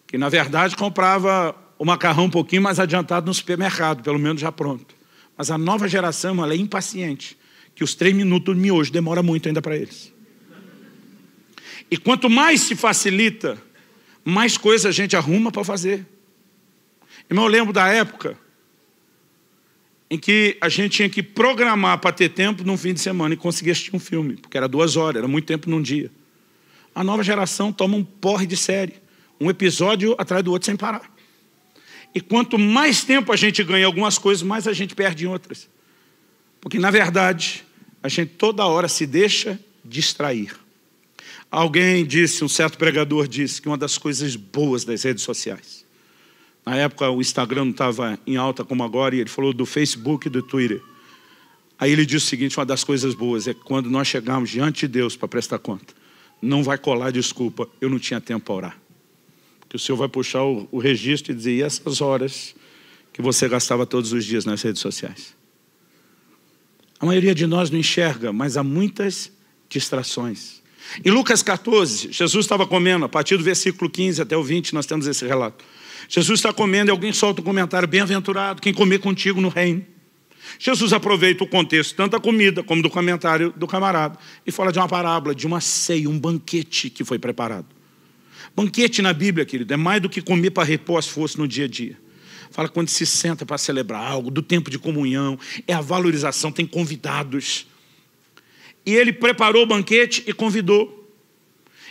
que, na verdade, comprava o macarrão um pouquinho mais adiantado no supermercado, pelo menos já pronto. Mas a nova geração, ela é impaciente. Que os 3 minutos de miojo demora muito ainda para eles. E quanto mais se facilita, mais coisa a gente arruma para fazer. Irmão, eu lembro da época em que a gente tinha que programar para ter tempo num fim de semana e conseguir assistir um filme, porque era 2 horas, era muito tempo num dia. A nova geração toma um porre de série, um episódio atrás do outro sem parar. E quanto mais tempo a gente ganha em algumas coisas, mais a gente perde em outras. Porque, na verdade, a gente toda hora se deixa distrair. Alguém disse, um certo pregador disse, que uma das coisas boas das redes sociais. Na época, o Instagram não estava em alta como agora, e ele falou do Facebook e do Twitter. Aí ele diz o seguinte, uma das coisas boas é que quando nós chegarmos diante de Deus para prestar conta, não vai colar desculpa, eu não tinha tempo para orar. Porque o Senhor vai puxar o registro e dizer, e essas horas que você gastava todos os dias nas redes sociais? A maioria de nós não enxerga, mas há muitas distrações. Em Lucas 14, Jesus estava comendo, a partir do versículo 15 até o 20, nós temos esse relato. Jesus está comendo e alguém solta um comentário, bem-aventurado quem comer contigo no reino. Jesus aproveita o contexto, tanto da comida como do comentário do camarada, e fala de uma parábola, de uma ceia, um banquete que foi preparado. Banquete na Bíblia, querido, é mais do que comer para repor as forças no dia a dia. Fala quando se senta para celebrar algo, do tempo de comunhão, é a valorização, tem convidados. E ele preparou o banquete e convidou.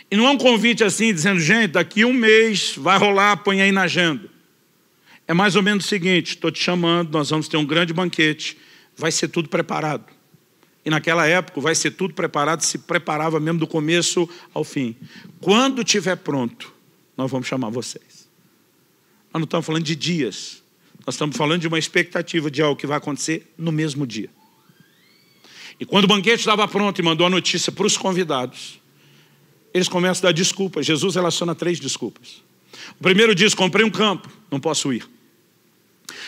E não é um convite assim, dizendo, gente, daqui um mês vai rolar, põe aí na agenda. É mais ou menos o seguinte, estou te chamando, nós vamos ter um grande banquete, vai ser tudo preparado. E naquela época, vai ser tudo preparado, se preparava mesmo do começo ao fim. Quando estiver pronto, nós vamos chamar vocês. Nós não estamos falando de dias, nós estamos falando de uma expectativa de algo que vai acontecer no mesmo dia. E quando o banquete estava pronto e mandou a notícia para os convidados, eles começam a dar desculpas. Jesus relaciona 3 desculpas. O primeiro diz, comprei um campo, não posso ir.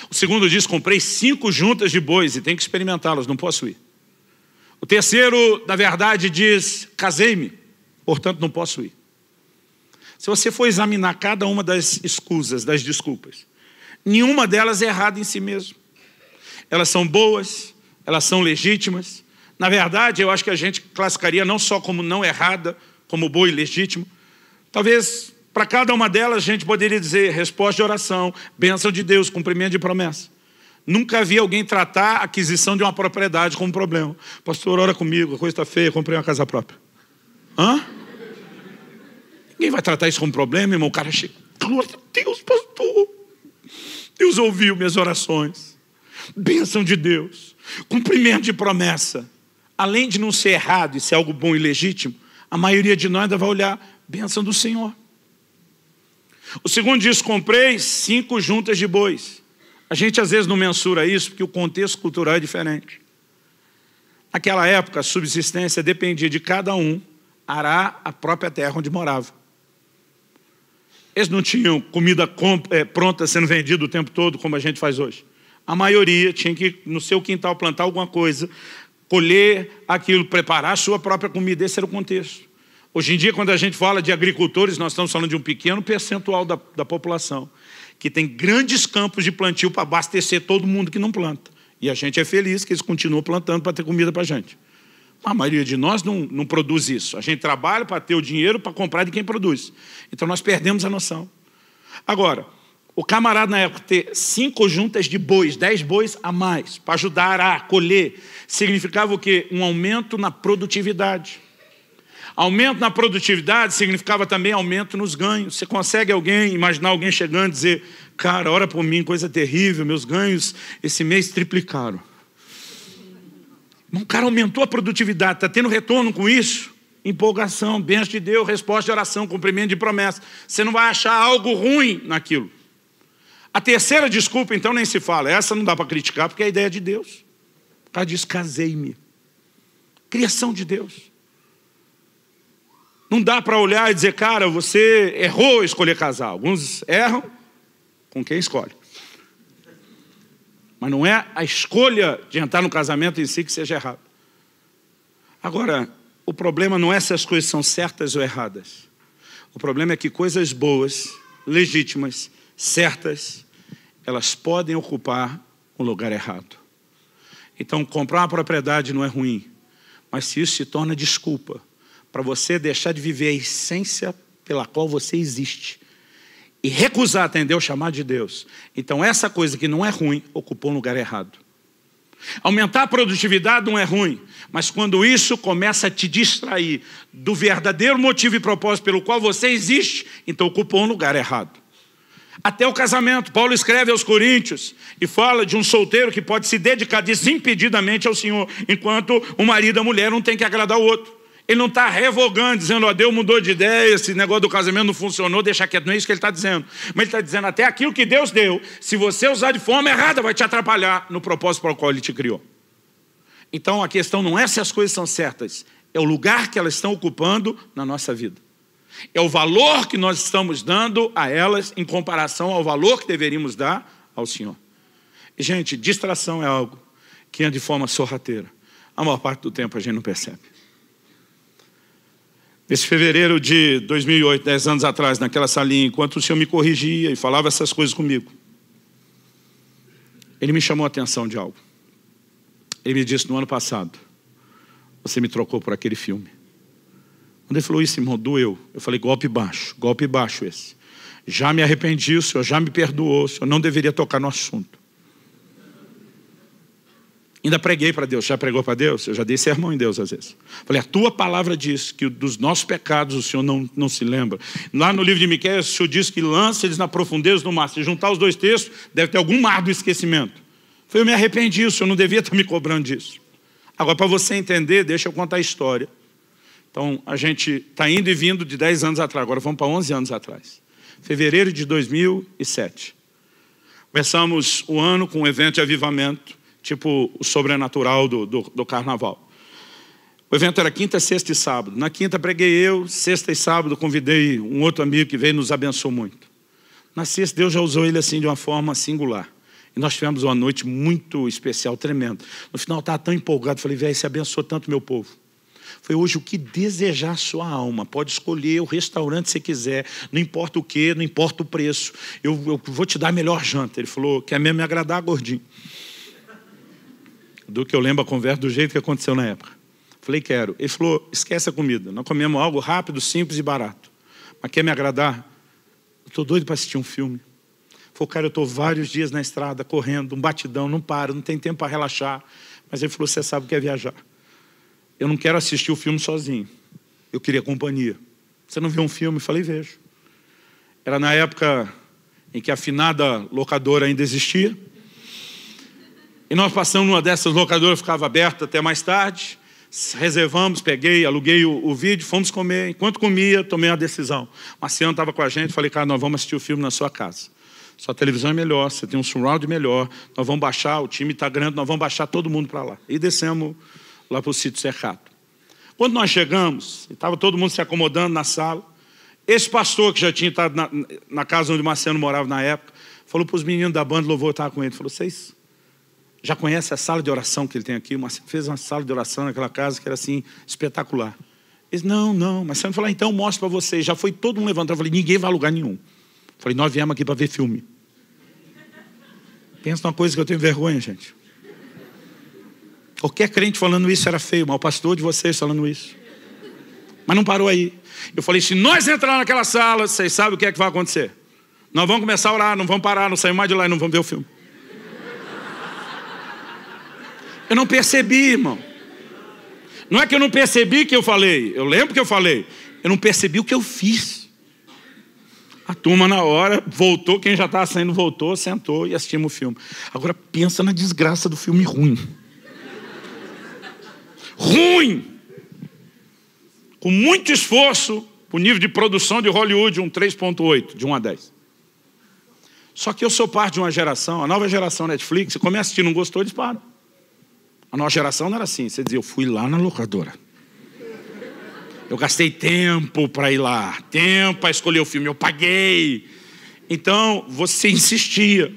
O segundo diz, comprei 5 juntas de bois e tenho que experimentá-las, não posso ir. O terceiro, na verdade, diz, casei-me, portanto não posso ir. Se você for examinar cada uma das escusas, das desculpas, nenhuma delas é errada em si mesmo. Elas são boas, elas são legítimas. Na verdade, eu acho que a gente classificaria não só como não errada, como boa e legítima. Talvez para cada uma delas a gente poderia dizer resposta de oração, bênção de Deus, cumprimento de promessa. Nunca vi alguém tratar a aquisição de uma propriedade como problema. Pastor, ora comigo, a coisa está feia, comprei uma casa própria. Hã? Ninguém vai tratar isso como problema, irmão. O cara chega, glória a Deus, pastor. Deus ouviu minhas orações. Bênção de Deus, cumprimento de promessa. Além de não ser errado e ser algo bom e legítimo, a maioria de nós ainda vai olhar, bênção do Senhor. O segundo diz, comprei 5 juntas de bois. A gente às vezes não mensura isso porque o contexto cultural é diferente. Naquela época, a subsistência dependia de cada um arar a própria terra onde morava. Eles não tinham comida pronta sendo vendida o tempo todo, como a gente faz hoje. A maioria tinha que, no seu quintal, plantar alguma coisa, colher aquilo, preparar a sua própria comida. Esse era o contexto. Hoje em dia, quando a gente fala de agricultores, nós estamos falando de um pequeno percentual da população, que tem grandes campos de plantio para abastecer todo mundo que não planta. E a gente é feliz que eles continuam plantando para ter comida para a gente. A maioria de nós não produz isso. A gente trabalha para ter o dinheiro para comprar de quem produz. Então nós perdemos a noção. Agora, o camarada na época ter 5 juntas de bois, 10 bois a mais, para ajudar a arar, colher, significava o quê? Um aumento na produtividade. Aumento na produtividade significava também aumento nos ganhos. Você consegue imaginar alguém chegando e dizer, cara, ora por mim, coisa terrível, meus ganhos esse mês triplicaram. O cara aumentou a produtividade, está tendo retorno com isso? Empolgação, bênção de Deus, resposta de oração, cumprimento de promessa. Você não vai achar algo ruim naquilo. A terceira desculpa, então, nem se fala. Essa não dá para criticar, porque é a ideia de Deus. O cara diz, casei-me. Criação de Deus. Não dá para olhar e dizer, cara, você errou escolher casar. Alguns erram com quem escolhe. Mas não é a escolha de entrar no casamento em si que seja errado. Agora, o problema não é se as coisas são certas ou erradas. O problema é que coisas boas, legítimas, certas, elas podem ocupar um lugar errado. Então, comprar uma propriedade não é ruim, mas se isso se torna desculpa para você deixar de viver a essência pela qual você existe e recusar atender o chamado de Deus, então essa coisa que não é ruim ocupou um lugar errado. Aumentar a produtividade não é ruim, mas quando isso começa a te distrair do verdadeiro motivo e propósito pelo qual você existe, então ocupou um lugar errado. Até o casamento, Paulo escreve aos Coríntios e fala de um solteiro que pode se dedicar desimpedidamente ao Senhor, enquanto o marido e a mulher não tem que agradar o outro. Ele não está revogando, dizendo, ó, Deus mudou de ideia, esse negócio do casamento não funcionou, deixa quieto, não é isso que ele está dizendo. Mas ele está dizendo, até aquilo que Deus deu, se você usar de forma errada, vai te atrapalhar no propósito para o qual Ele te criou. Então a questão não é se as coisas são certas, é o lugar que elas estão ocupando na nossa vida. É o valor que nós estamos dando a elas em comparação ao valor que deveríamos dar ao Senhor. E, gente, distração é algo que anda de forma sorrateira. A maior parte do tempo a gente não percebe. Esse fevereiro de 2008, 10 anos atrás, naquela salinha, enquanto o Senhor me corrigia e falava essas coisas comigo, Ele me chamou a atenção de algo. Ele me disse: no ano passado, você me trocou por aquele filme. Quando ele falou isso, irmão, doeu. Eu falei: golpe baixo esse. Já me arrependi, o Senhor já me perdoou, o Senhor não deveria tocar no assunto. Ainda preguei para Deus. Já pregou para Deus? Eu já dei sermão em Deus às vezes. Falei: a tua palavra diz que dos nossos pecados o Senhor não se lembra. Lá no livro de Miqueias, o Senhor diz que lança eles na profundeza do mar. Se juntar os dois textos, deve ter algum mar do esquecimento. Falei: eu me arrependi, o Senhor não devia estar me cobrando disso. Agora, para você entender, deixa eu contar a história. Então, a gente está indo e vindo de 10 anos atrás. Agora vamos para 11 anos atrás. Fevereiro de 2007. Começamos o ano com um evento de avivamento, tipo o sobrenatural do carnaval. O evento era quinta, sexta e sábado. Na quinta preguei eu, sexta e sábado convidei um outro amigo que veio e nos abençoou muito. Na sexta Deus já usou ele assim de uma forma singular. E nós tivemos uma noite muito especial, tremenda. No final eu estava tão empolgado, falei: velho, você abençoou tanto meu povo. Foi hoje o que desejar a sua alma. Pode escolher o restaurante que você quiser. Não importa o que, não importa o preço. Eu vou te dar a melhor janta. Ele falou: quer mesmo me agradar, gordinho? Do que eu lembro a conversa do jeito que aconteceu na época. Falei: quero. Ele falou: esquece a comida. Nós comemos algo rápido, simples e barato. Mas quer me agradar? Eu estou doido para assistir um filme. Falei: cara, eu estou vários dias na estrada, correndo, um batidão, não paro, não tem tempo para relaxar. Mas ele falou: você sabe o que é viajar. Eu não quero assistir o filme sozinho. Eu queria companhia. Você não viu um filme? Eu falei: vejo. Era na época em que a afinada locadora ainda existia. E nós passamos numa dessas locadoras, ficava aberta até mais tarde. Reservamos, peguei, aluguei o vídeo, fomos comer. Enquanto comia, tomei uma decisão. Marciano estava com a gente, falei: cara, nós vamos assistir o filme na sua casa. Sua televisão é melhor, você tem um surround melhor. Nós vamos baixar, o time está grande, nós vamos baixar todo mundo para lá. E descemos lá para o sítio cercado. Quando nós chegamos, estava todo mundo se acomodando na sala, esse pastor que já tinha estado na casa onde o Marciano morava na época, falou para os meninos da banda, louvor, estava com ele, falou: vocês já conhecem a sala de oração que ele tem aqui? O Marciano fez uma sala de oração naquela casa que era assim, espetacular. Eles: não, Marciano falou: então mostro para vocês. Já foi todo mundo levantando. Eu falei: ninguém vai a lugar nenhum. Eu falei: nós viemos aqui para ver filme. Pensa numa coisa que eu tenho vergonha, gente. Qualquer crente falando isso era feio, mas o pastor de vocês falando isso. Mas não parou aí. Eu falei: se nós entrar naquela sala, vocês sabem o que é que vai acontecer. Nós vamos começar a orar, não vamos parar, não saímos mais de lá e não vamos ver o filme. Eu não percebi, irmão. Não é que eu não percebi que eu falei. Eu lembro que eu falei. Eu não percebi o que eu fiz. A turma na hora voltou, quem já estava saindo voltou, sentou e assistimos o filme. Agora pensa na desgraça do filme ruim. Ruim! Com muito esforço, o nível de produção de Hollywood, um 3.8, de 1 a 10. Só que eu sou parte de uma geração, a nova geração Netflix, você começa a assistir, não gostou, eles param. A nova geração não era assim, você dizia: eu fui lá na locadora. Eu gastei tempo para ir lá, tempo para escolher o filme, eu paguei. Então, você insistia.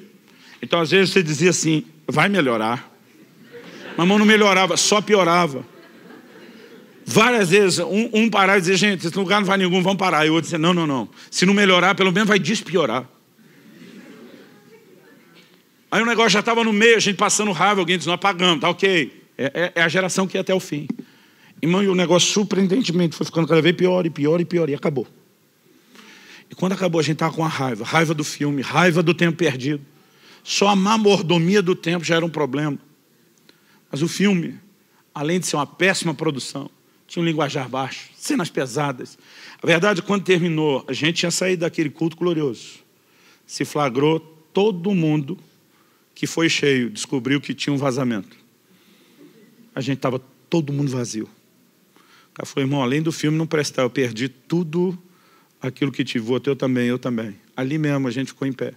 Então, às vezes, você dizia assim: vai melhorar. Mas não melhorava, só piorava. Várias vezes, um parava e dizia: gente, esse lugar não vai nenhum, vamos parar. E o outro dizia: não. Se não melhorar, pelo menos vai despiorar. Aí o negócio já estava no meio, a gente passando raiva, alguém disse: nós pagamos, tá ok. É a geração que ia até o fim. Irmão, e o negócio surpreendentemente foi ficando cada vez pior, e acabou. E quando acabou, a gente estava com a raiva do filme, raiva do tempo perdido. Só a má mordomia do tempo já era um problema. Mas o filme, além de ser uma péssima produção, tinha um linguajar baixo, cenas pesadas. A verdade, quando terminou, a gente tinha saído daquele culto glorioso. Se flagrou, todo mundo que foi cheio descobriu que tinha um vazamento. A gente estava todo mundo vazio. O cara falou: irmão, além do filme não prestar, eu perdi tudo aquilo que tive. Eu também. Ali mesmo a gente ficou em pé.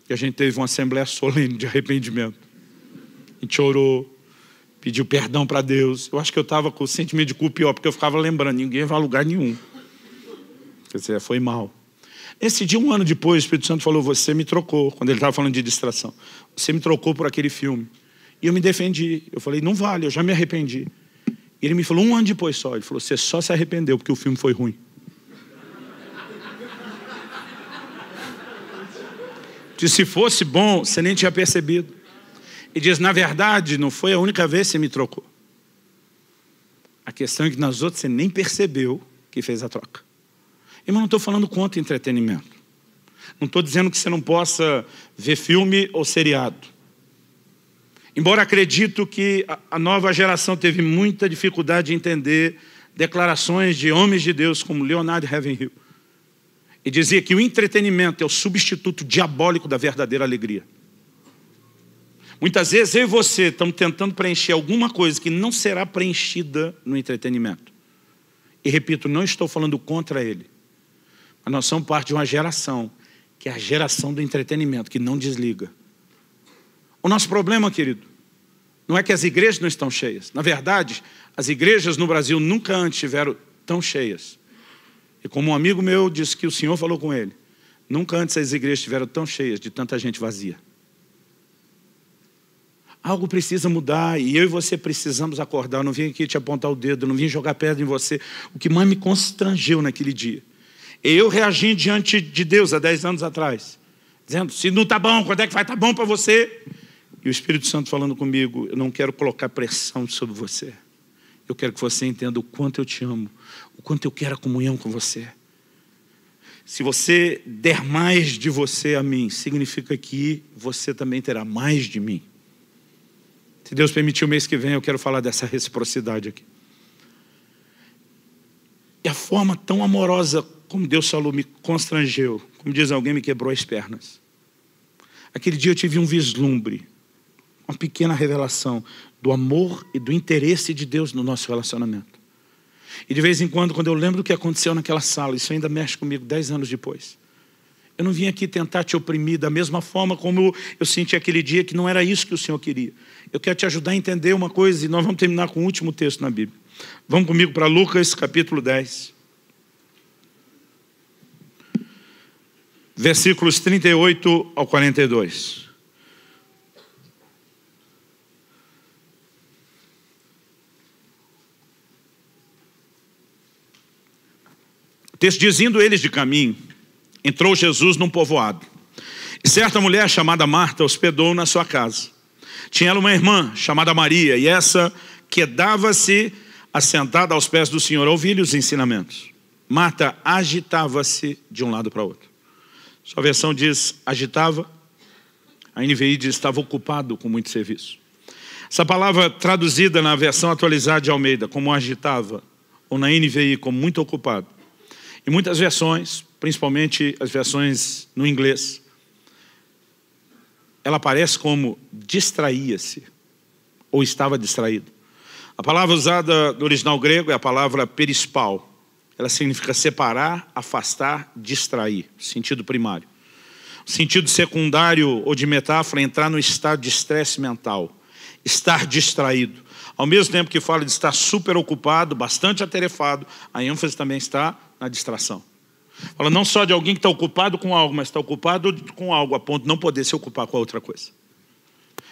E a gente teve uma assembleia solene de arrependimento. A gente orou, pediu perdão para Deus. Eu acho que eu estava com o sentimento de culpa pior, porque eu ficava lembrando, ninguém vai a lugar nenhum. Quer dizer, foi mal. Esse dia, um ano depois, o Espírito Santo falou, você me trocou, quando ele estava falando de distração. Você me trocou por aquele filme. E eu me defendi. Eu falei, não vale, eu já me arrependi. E ele me falou, um ano depois só, ele falou, você só se arrependeu porque o filme foi ruim. Diz, se fosse bom, você nem tinha percebido. E diz, na verdade, não foi a única vez que você me trocou. A questão é que nas outras você nem percebeu que fez a troca. Irmão, não estou falando contra entretenimento. Não estou dizendo que você não possa ver filme ou seriado. Embora acredito que a nova geração teve muita dificuldade de entender declarações de homens de Deus como Leonard Ravenhill. E dizia que o entretenimento é o substituto diabólico da verdadeira alegria. Muitas vezes eu e você estamos tentando preencher alguma coisa que não será preenchida no entretenimento. E repito, não estou falando contra ele. Mas nós somos parte de uma geração, que é a geração do entretenimento, que não desliga. O nosso problema, querido, não é que as igrejas não estão cheias. Na verdade, as igrejas no Brasil nunca antes estiveram tão cheias. E como um amigo meu disse que o Senhor falou com ele, nunca antes as igrejas estiveram tão cheias de tanta gente vazia. Algo precisa mudar e eu e você precisamos acordar. Eu não vim aqui te apontar o dedo, não vim jogar pedra em você. O que mais me constrangeu naquele dia, eu reagindo diante de Deus há 10 anos atrás, dizendo, se não está bom, quando é que vai estar bom para você? E o Espírito Santo falando comigo, eu não quero colocar pressão sobre você. Eu quero que você entenda o quanto eu te amo, o quanto eu quero a comunhão com você. Se você der mais de você a mim, significa que você também terá mais de mim. Se Deus permitir, o mês que vem eu quero falar dessa reciprocidade aqui. E a forma tão amorosa como Deus falou me constrangeu. Como diz alguém, me quebrou as pernas. Aquele dia eu tive um vislumbre, uma pequena revelação do amor e do interesse de Deus no nosso relacionamento. E de vez em quando eu lembro do que aconteceu naquela sala, isso ainda mexe comigo 10 anos depois. Eu não vim aqui tentar te oprimir da mesma forma como eu senti aquele dia que não era isso que o Senhor queria. Eu quero te ajudar a entender uma coisa e nós vamos terminar com o último texto na Bíblia. Vamos comigo para Lucas capítulo 10. Versículos 38 ao 42. O texto diz, indo eles de caminho, entrou Jesus num povoado. E certa mulher chamada Marta hospedou na sua casa. Tinha ela uma irmã chamada Maria, e essa quedava-se assentada aos pés do Senhor a ouvir-lhe os ensinamentos. Marta agitava-se de um lado para o outro. Sua versão diz agitava, a NVI diz estava ocupado com muito serviço. Essa palavra traduzida na versão atualizada de Almeida como agitava, ou na NVI como muito ocupado. Em muitas versões, principalmente as versões no inglês, ela aparece como distraía-se, ou estava distraído. A palavra usada no original grego é a palavra perispal. Ela significa separar, afastar, distrair, sentido primário. O sentido secundário ou de metáfora é entrar no estado de estresse mental, estar distraído. Ao mesmo tempo que fala de estar super ocupado, bastante atarefado, a ênfase também está na distração. Fala não só de alguém que está ocupado com algo, mas está ocupado com algo a ponto de não poder se ocupar com a outra coisa.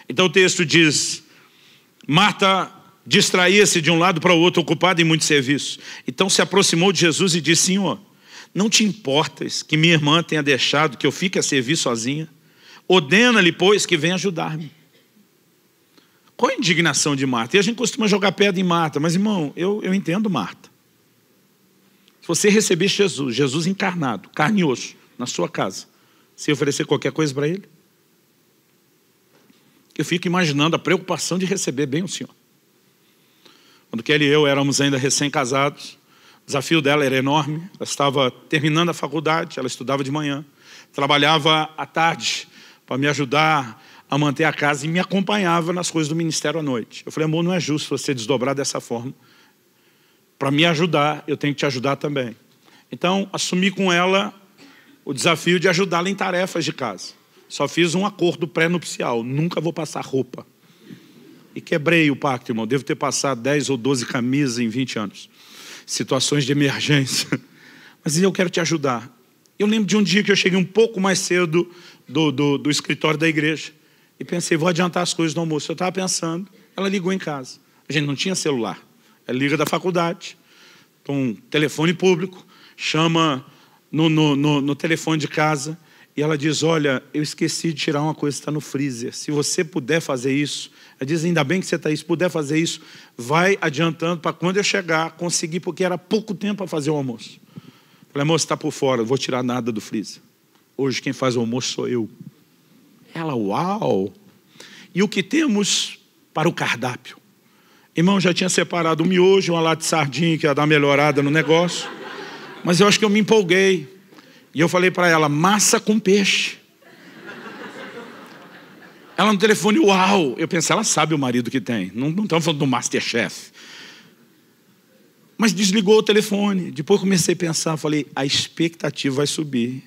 Então o texto diz, Marta distraía-se de um lado para o outro, ocupada em muito serviço. Então se aproximou de Jesus e disse, Senhor, não te importas que minha irmã tenha deixado que eu fique a servir sozinha? Ordena-lhe, pois, que venha ajudar-me. Qual a indignação de Marta? E a gente costuma jogar pedra em Marta, mas irmão, eu entendo Marta. Se você receber Jesus encarnado, carne e osso, na sua casa, você oferecer qualquer coisa para ele? Eu fico imaginando a preocupação de receber bem o Senhor. Quando Kelly e eu éramos ainda recém-casados, o desafio dela era enorme. Ela estava terminando a faculdade, ela estudava de manhã, trabalhava à tarde para me ajudar a manter a casa e me acompanhava nas coisas do ministério à noite. Eu falei, amor, não é justo você desdobrar dessa forma. Para me ajudar, eu tenho que te ajudar também. Então, assumi com ela o desafio de ajudá-la em tarefas de casa. Só fiz um acordo pré-nupcial, nunca vou passar roupa. E quebrei o pacto, irmão. Devo ter passado 10 ou 12 camisas em 20 anos. Situações de emergência. Mas eu quero te ajudar. Eu lembro de um dia que eu cheguei um pouco mais cedo do escritório da igreja. E pensei, vou adiantar as coisas do almoço. Eu estava pensando, ela ligou em casa. A gente não tinha celular. Ela liga da faculdade. Um telefone público. Chama no telefone de casa. E ela diz, olha, eu esqueci de tirar uma coisa que está no freezer. Se você puder fazer isso, ela diz, ainda bem que você está aí, se puder fazer isso, vai adiantando para quando eu chegar, conseguir, porque era pouco tempo para fazer o almoço. Falei, moça, está por fora, não vou tirar nada do freezer. Hoje quem faz o almoço sou eu. Ela, uau! E o que temos para o cardápio? Irmão, já tinha separado um miojo, uma lata de sardinha, que ia dar uma melhorada no negócio. Mas eu acho que eu me empolguei. E eu falei para ela, massa com peixe. Ela no telefone, uau. Eu pensei, ela sabe o marido que tem. Não estamos falando do Masterchef. Mas desligou o telefone. Depois comecei a pensar, falei, a expectativa vai subir.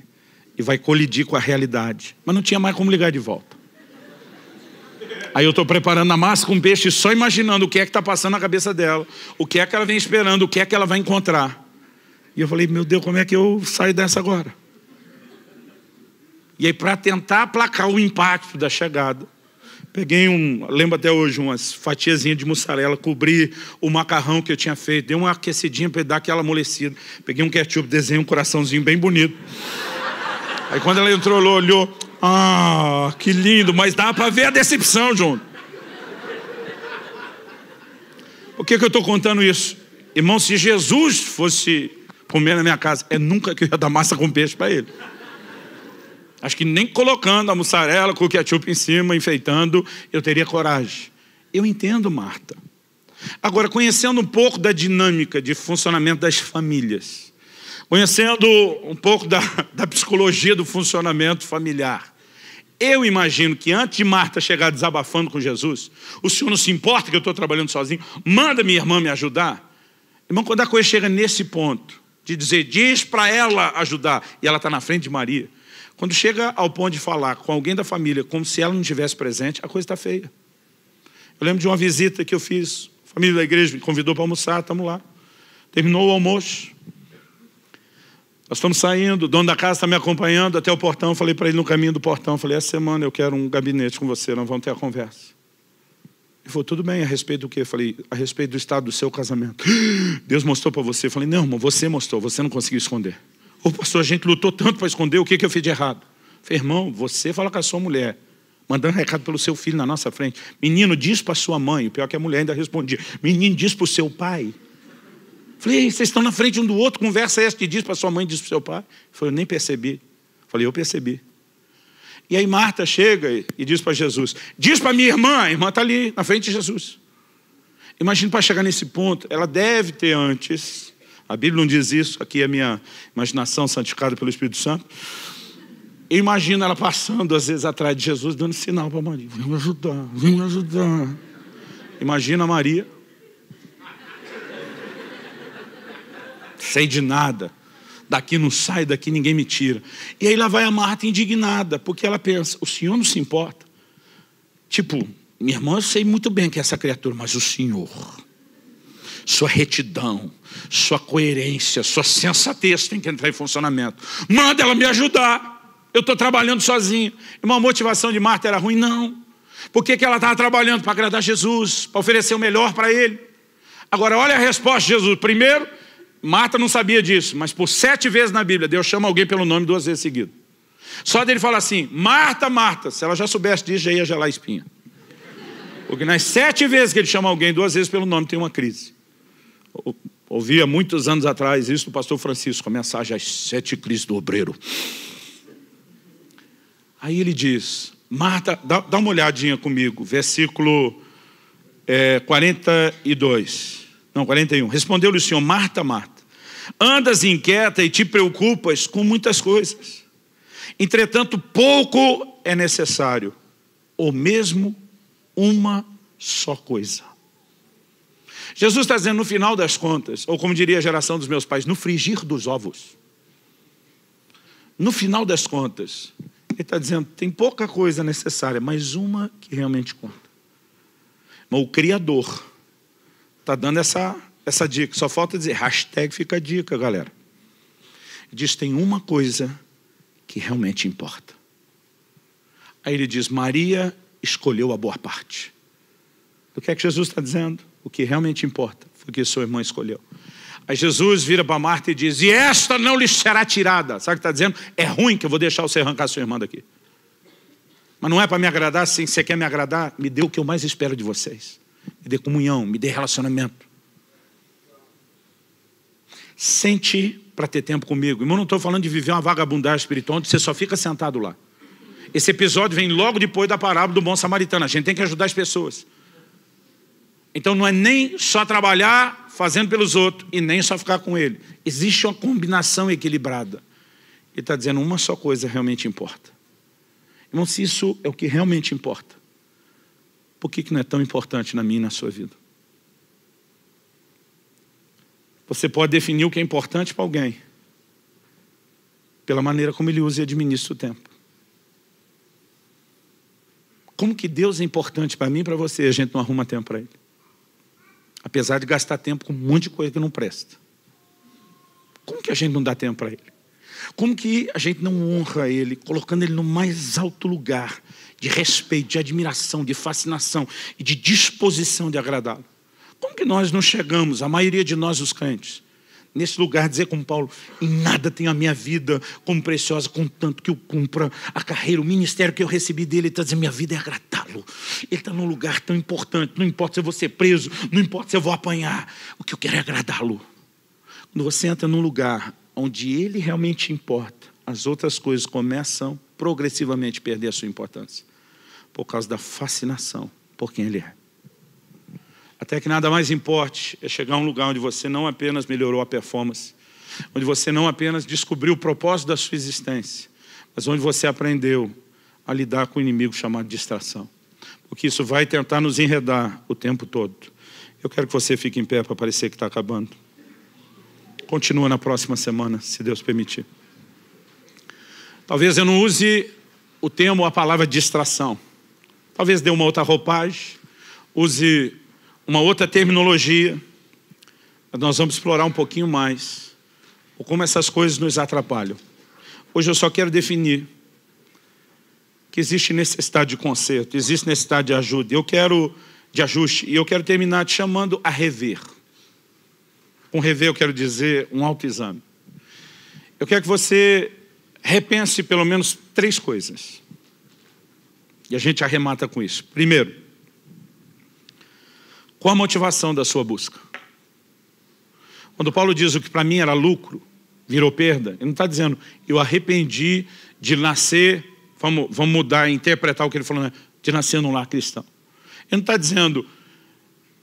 E vai colidir com a realidade. Mas não tinha mais como ligar de volta. Aí eu estou preparando a massa com peixe, só imaginando o que é que está passando na cabeça dela. O que é que ela vem esperando, o que é que ela vai encontrar. E eu falei, meu Deus, como é que eu saio dessa agora? E aí, para tentar aplacar o impacto da chegada, peguei lembro até hoje, umas fatiazinhas de mussarela, cobri o macarrão que eu tinha feito, dei uma aquecidinha para dar aquela amolecida. Peguei um ketchup, desenhei um coraçãozinho bem bonito. Aí quando ela entrou, ela olhou, ah, que lindo, mas dá para ver a decepção, João. Por que eu estou contando isso? Irmão, se Jesus fosse comer na minha casa, nunca que eu ia dar massa com peixe para ele. Acho que nem colocando a mussarela com o ketchup em cima, enfeitando, eu teria coragem. Eu entendo, Marta. Agora, conhecendo um pouco da dinâmica de funcionamento das famílias, conhecendo um pouco da psicologia do funcionamento familiar, eu imagino que antes de Marta chegar desabafando com Jesus, o Senhor não se importa que eu estou trabalhando sozinho, manda minha irmã me ajudar. Irmão, quando a coisa chega nesse ponto, de dizer, diz para ela ajudar, e ela está na frente de Maria, quando chega ao ponto de falar com alguém da família, como se ela não estivesse presente, a coisa está feia. Eu lembro de uma visita que eu fiz, a família da igreja me convidou para almoçar, estamos lá. Terminou o almoço, nós estamos saindo, o dono da casa está me acompanhando até o portão, falei para ele no caminho do portão, falei, essa semana eu quero um gabinete com você, nós vamos ter a conversa. Ele falou, tudo bem, a respeito do quê? Eu falei, a respeito do estado do seu casamento. Deus mostrou para você. Eu falei, não, irmão, você mostrou, você não conseguiu esconder. Ô pastor, a gente lutou tanto para esconder, o que eu fiz de errado? Eu falei, irmão, você fala com a sua mulher, mandando recado pelo seu filho na nossa frente. Menino, diz para sua mãe, o pior é que a mulher ainda respondia. Menino, diz para o seu pai. Eu falei, vocês estão na frente um do outro, conversa essa que diz para sua mãe, diz para o seu pai. Eu falei, eu nem percebi. Eu falei, eu percebi. E aí Marta chega e diz para Jesus, diz para minha irmã, a irmã está ali, na frente de Jesus. Imagina para chegar nesse ponto, ela deve ter antes, a Bíblia não diz isso, aqui é a minha imaginação santificada pelo Espírito Santo. Eu imagino ela passando às vezes atrás de Jesus, dando sinal para Maria, vem me ajudar, vem me ajudar. Imagina a Maria, sei de nada. Daqui não sai, daqui ninguém me tira. E aí lá vai a Marta indignada, porque ela pensa, o Senhor não se importa. Tipo, minha irmã, eu sei muito bem que é essa criatura, mas o Senhor, sua retidão, sua coerência, sua sensatez tem que entrar em funcionamento. Manda ela me ajudar. Eu estou trabalhando sozinho. Uma motivação de Marta era ruim? Não. Por que ela estava trabalhando? Para agradar Jesus, para oferecer o melhor para ele. Agora, olha a resposta de Jesus. Primeiro, Marta não sabia disso, mas por 7 vezes na Bíblia, Deus chama alguém pelo nome 2 vezes seguido. Só dele fala assim, Marta, Marta. Se ela já soubesse disso, já ia gelar a espinha. Porque nas 7 vezes que ele chama alguém 2 vezes pelo nome, tem uma crise. Ouvi há muitos anos atrás isso do pastor Francisco, a mensagem, as 7 crises do obreiro. Aí ele diz, Marta, dá uma olhadinha comigo, versículo 42. Não, 41. Respondeu-lhe o Senhor, Marta, Marta, andas inquieta e te preocupas com muitas coisas. Entretanto, pouco é necessário, ou mesmo uma só coisa. Jesus está dizendo, no final das contas, ou como diria a geração dos meus pais, no frigir dos ovos. No final das contas, ele está dizendo, tem pouca coisa necessária, mas uma que realmente conta. Mas o Criador está dando essa dica. Só falta dizer, hashtag fica a dica, galera. Diz, tem uma coisa que realmente importa. Aí ele diz, Maria escolheu a boa parte. O que é que Jesus está dizendo? O que realmente importa foi o que sua irmã escolheu. Aí Jesus vira para Marta e diz, e esta não lhe será tirada. Sabe o que está dizendo? É ruim que eu vou deixar você arrancar sua irmã daqui. Mas não é para me agradar, sim. Se você quer me agradar, me dê o que eu mais espero de vocês. Me dê comunhão, me dê relacionamento. Sente para ter tempo comigo. Irmão, não estou falando de viver uma vagabundagem espiritual onde você só fica sentado lá. Esse episódio vem logo depois da parábola do bom samaritano. A gente tem que ajudar as pessoas. Então não é nem só trabalhar fazendo pelos outros e nem só ficar com ele. Existe uma combinação equilibrada. Ele está dizendo uma só coisa realmente importa. Irmão, se isso é o que realmente importa, por que não é tão importante na minha e na sua vida? Você pode definir o que é importante para alguém pela maneira como ele usa e administra o tempo. Como que Deus é importante para mim e para você, a gente não arruma tempo para ele? Apesar de gastar tempo com um monte de coisa que não presta. Como que a gente não dá tempo para ele? Como que a gente não honra ele, colocando ele no mais alto lugar de respeito, de admiração, de fascinação e de disposição de agradá-lo? Como que nós não chegamos, a maioria de nós os crentes, nesse lugar, dizer como Paulo, em nada tenho a minha vida como preciosa, contanto que eu cumpra a carreira, o ministério que eu recebi dele. Ele está dizendo, minha vida é agradá-lo. Ele está num lugar tão importante, não importa se eu vou ser preso, não importa se eu vou apanhar, o que eu quero é agradá-lo. Quando você entra num lugar onde ele realmente importa, as outras coisas começam progressivamente a perder a sua importância, por causa da fascinação por quem ele é. Até que nada mais importe é chegar a um lugar onde você não apenas melhorou a performance, onde você não apenas descobriu o propósito da sua existência, mas onde você aprendeu a lidar com o inimigo chamado distração. Porque isso vai tentar nos enredar o tempo todo. Eu quero que você fique em pé para parecer que está acabando. Continua na próxima semana, se Deus permitir. Talvez eu não use o termo ou a palavra distração. Talvez dê uma outra roupagem, use uma outra terminologia. Nós vamos explorar um pouquinho mais como essas coisas nos atrapalham. Hoje eu só quero definir que existe necessidade de conserto, existe necessidade de ajuda. De ajuste, e eu quero terminar te chamando a rever. Com rever eu quero dizer um autoexame. Eu quero que você repense pelo menos 3 coisas. E a gente arremata com isso. Primeiro, qual a motivação da sua busca? Quando Paulo diz o que para mim era lucro, virou perda, ele não está dizendo, eu arrependi de nascer, vamos mudar, interpretar o que ele falou, né? De nascer num lar cristão. Ele não está dizendo,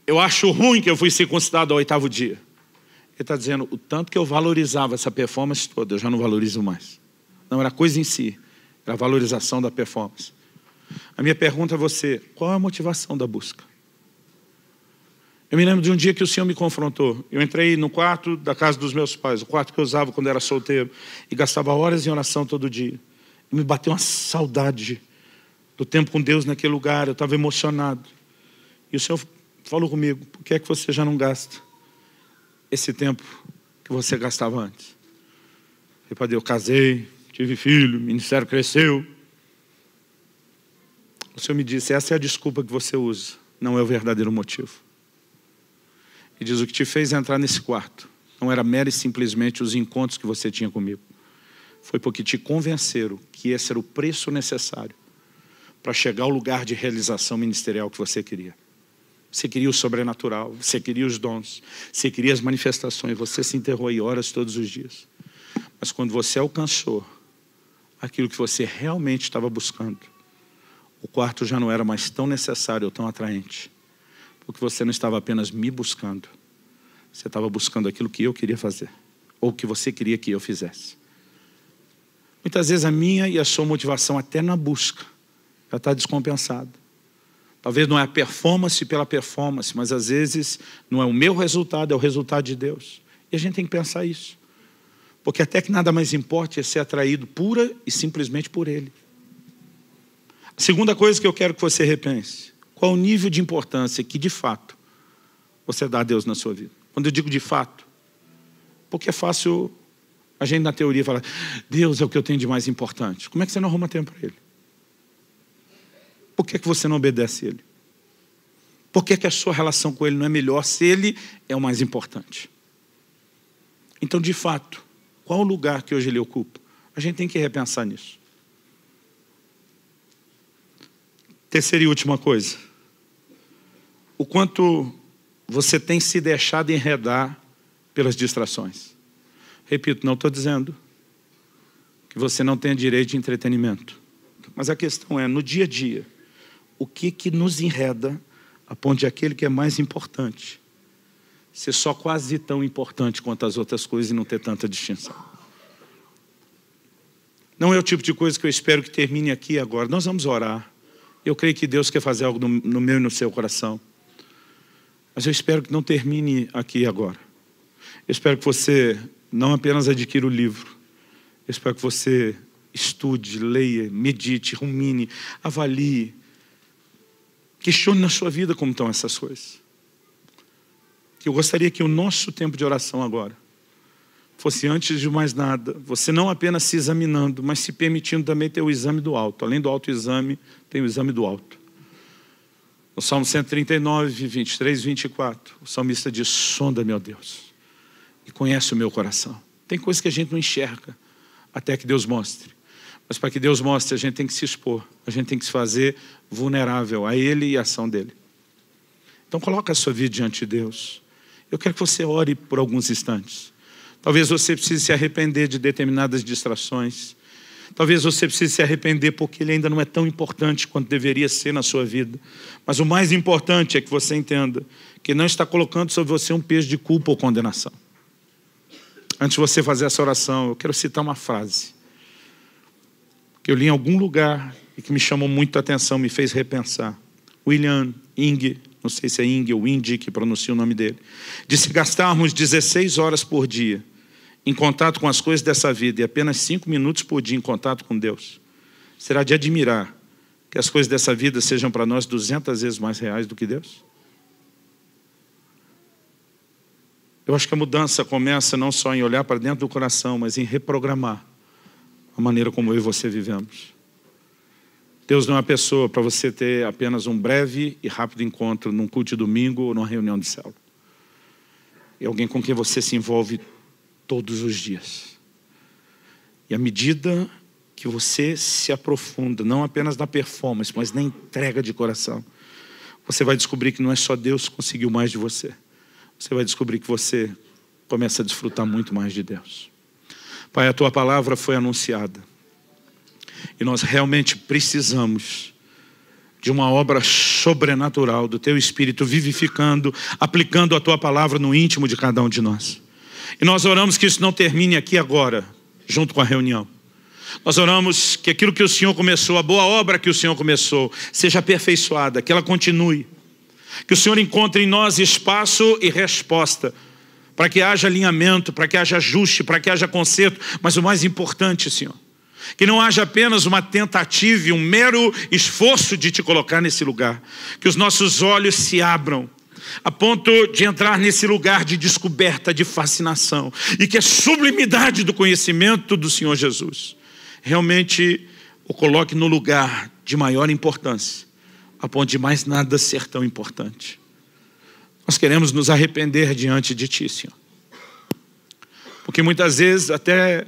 eu acho ruim que eu fui circuncidado ao 8º dia. Ele está dizendo, o tanto que eu valorizava essa performance toda, eu já não valorizo mais. Não era a coisa em si, era a valorização da performance. A minha pergunta a você, qual é a motivação da busca? Eu me lembro de um dia que o Senhor me confrontou. Eu entrei no quarto da casa dos meus pais, o quarto que eu usava quando era solteiro, e gastava horas em oração todo dia. E me bateu uma saudade do tempo com Deus naquele lugar, eu estava emocionado. E o Senhor falou comigo, por que é que você já não gasta esse tempo que você gastava antes? Eu falei, eu casei, tive filho, o ministério cresceu. O Senhor me disse, essa é a desculpa que você usa, não é o verdadeiro motivo. E diz, o que te fez entrar nesse quarto não era mero e simplesmente os encontros que você tinha comigo. Foi porque te convenceram que esse era o preço necessário para chegar ao lugar de realização ministerial que você queria. Você queria o sobrenatural, você queria os dons, você queria as manifestações, você se enterrou aí horas todos os dias. Mas quando você alcançou aquilo que você realmente estava buscando, o quarto já não era mais tão necessário ou tão atraente. Porque você não estava apenas me buscando, você estava buscando aquilo que eu queria fazer, ou que você queria que eu fizesse. Muitas vezes a minha e a sua motivação até na busca já está descompensada. Talvez não é a performance pela performance, mas às vezes não é o meu resultado, é o resultado de Deus. E a gente tem que pensar isso. Porque até que nada mais importa é ser atraído pura e simplesmente por Ele. A segunda coisa que eu quero que você repense, Qual o nível de importância que, de fato, você dá a Deus na sua vida? Quando eu digo de fato, porque é fácil a gente na teoria falar, Deus é o que eu tenho de mais importante. Como é que você não arruma tempo para Ele? Por que você não obedece a Ele? Por que a sua relação com Ele não é melhor se Ele é o mais importante? Então, de fato, qual o lugar que hoje Ele ocupa? A gente tem que repensar nisso. Terceira e última coisa. O quanto você tem se deixado enredar pelas distrações. Repito, não estou dizendo que você não tenha direito de entretenimento. Mas a questão é, no dia a dia, o que nos enreda a ponto de aquele que é mais importante ser só quase tão importante quanto as outras coisas e não ter tanta distinção. Não é o tipo de coisa que eu espero que termine aqui e agora. Nós vamos orar. Eu creio que Deus quer fazer algo no meu e no seu coração. Mas eu espero que não termine aqui e agora. Eu espero que você não apenas adquira o livro. Eu espero que você estude, leia, medite, rumine, avalie. Questione na sua vida como estão essas coisas. Eu gostaria que o nosso tempo de oração agora fosse, antes de mais nada, você não apenas se examinando, mas se permitindo também ter o exame do alto. Além do autoexame, tem o exame do alto. No Salmo 139, 23, 24, o salmista diz, sonda-me, ó Deus, e conhece o meu coração. Tem coisas que a gente não enxerga, até que Deus mostre. Mas para que Deus mostre, a gente tem que se expor, a gente tem que se fazer vulnerável a Ele e a ação dEle. Então coloca a sua vida diante de Deus. Eu quero que você ore por alguns instantes. Talvez você precise se arrepender de determinadas distrações. Talvez você precise se arrepender porque ele ainda não é tão importante quanto deveria ser na sua vida. Mas o mais importante é que você entenda que não está colocando sobre você um peso de culpa ou condenação. Antes de você fazer essa oração, eu quero citar uma frase que eu li em algum lugar e que me chamou muito a atenção, me fez repensar. William Inge, não sei se é Inge ou Indy que pronuncia o nome dele, disse: gastarmos 16 horas por dia em contato com as coisas dessa vida e apenas 5 minutos por dia em contato com Deus, será de admirar que as coisas dessa vida sejam para nós 200 vezes mais reais do que Deus? Eu acho que a mudança começa não só em olhar para dentro do coração, mas em reprogramar a maneira como eu e você vivemos. Deus não é uma pessoa para você ter apenas um breve e rápido encontro num culto de domingo ou numa reunião de célula. É alguém com quem você se envolve todos os dias. E à medida que você se aprofunda, não apenas na performance, mas na entrega de coração, você vai descobrir que não é só Deus que conseguiu mais de você. Você vai descobrir que você começa a desfrutar muito mais de Deus. Pai, a Tua palavra foi anunciada. E nós realmente precisamos de uma obra sobrenatural do Teu Espírito vivificando, aplicando a Tua palavra no íntimo de cada um de nós. E nós oramos que isso não termine aqui agora, junto com a reunião. Nós oramos que aquilo que o Senhor começou, a boa obra que o Senhor começou, seja aperfeiçoada, que ela continue. Que o Senhor encontre em nós espaço e resposta, para que haja alinhamento, para que haja ajuste, para que haja conserto. Mas o mais importante, Senhor, que não haja apenas uma tentativa e um mero esforço de Te colocar nesse lugar. Que os nossos olhos se abram, a ponto de entrar nesse lugar de descoberta, de fascinação. E que a sublimidade do conhecimento do Senhor Jesus realmente o coloque no lugar de maior importância, a ponto de mais nada ser tão importante. Nós queremos nos arrepender diante de Ti, Senhor. Porque muitas vezes até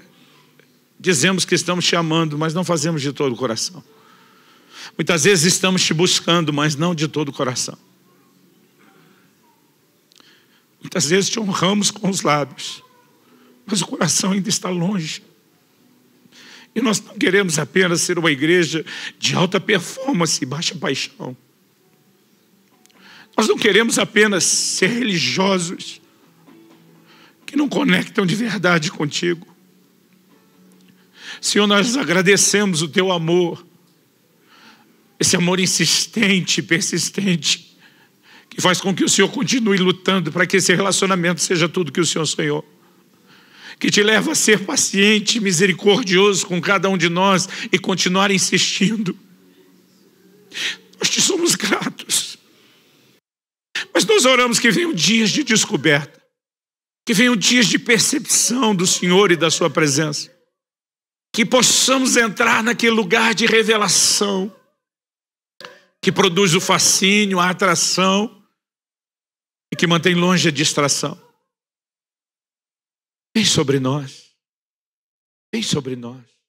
dizemos que estamos Te amando, mas não fazemos de todo o coração. Muitas vezes estamos Te buscando, mas não de todo o coração. Muitas vezes Te honramos com os lábios, mas o coração ainda está longe. E nós não queremos apenas ser uma igreja de alta performance e baixa paixão. Nós não queremos apenas ser religiosos que não conectam de verdade contigo. Senhor, nós agradecemos o Teu amor, esse amor insistente, persistente, que faz com que o Senhor continue lutando para que esse relacionamento seja tudo que o Senhor sonhou. Que Te leva a ser paciente, misericordioso com cada um de nós e continuar insistindo. Nós Te somos gratos. Nós oramos que venham dias de descoberta, que venham dias de percepção do Senhor e da sua presença, que possamos entrar naquele lugar de revelação, que produz o fascínio, a atração e que mantém longe a distração. Vem sobre nós, vem sobre nós.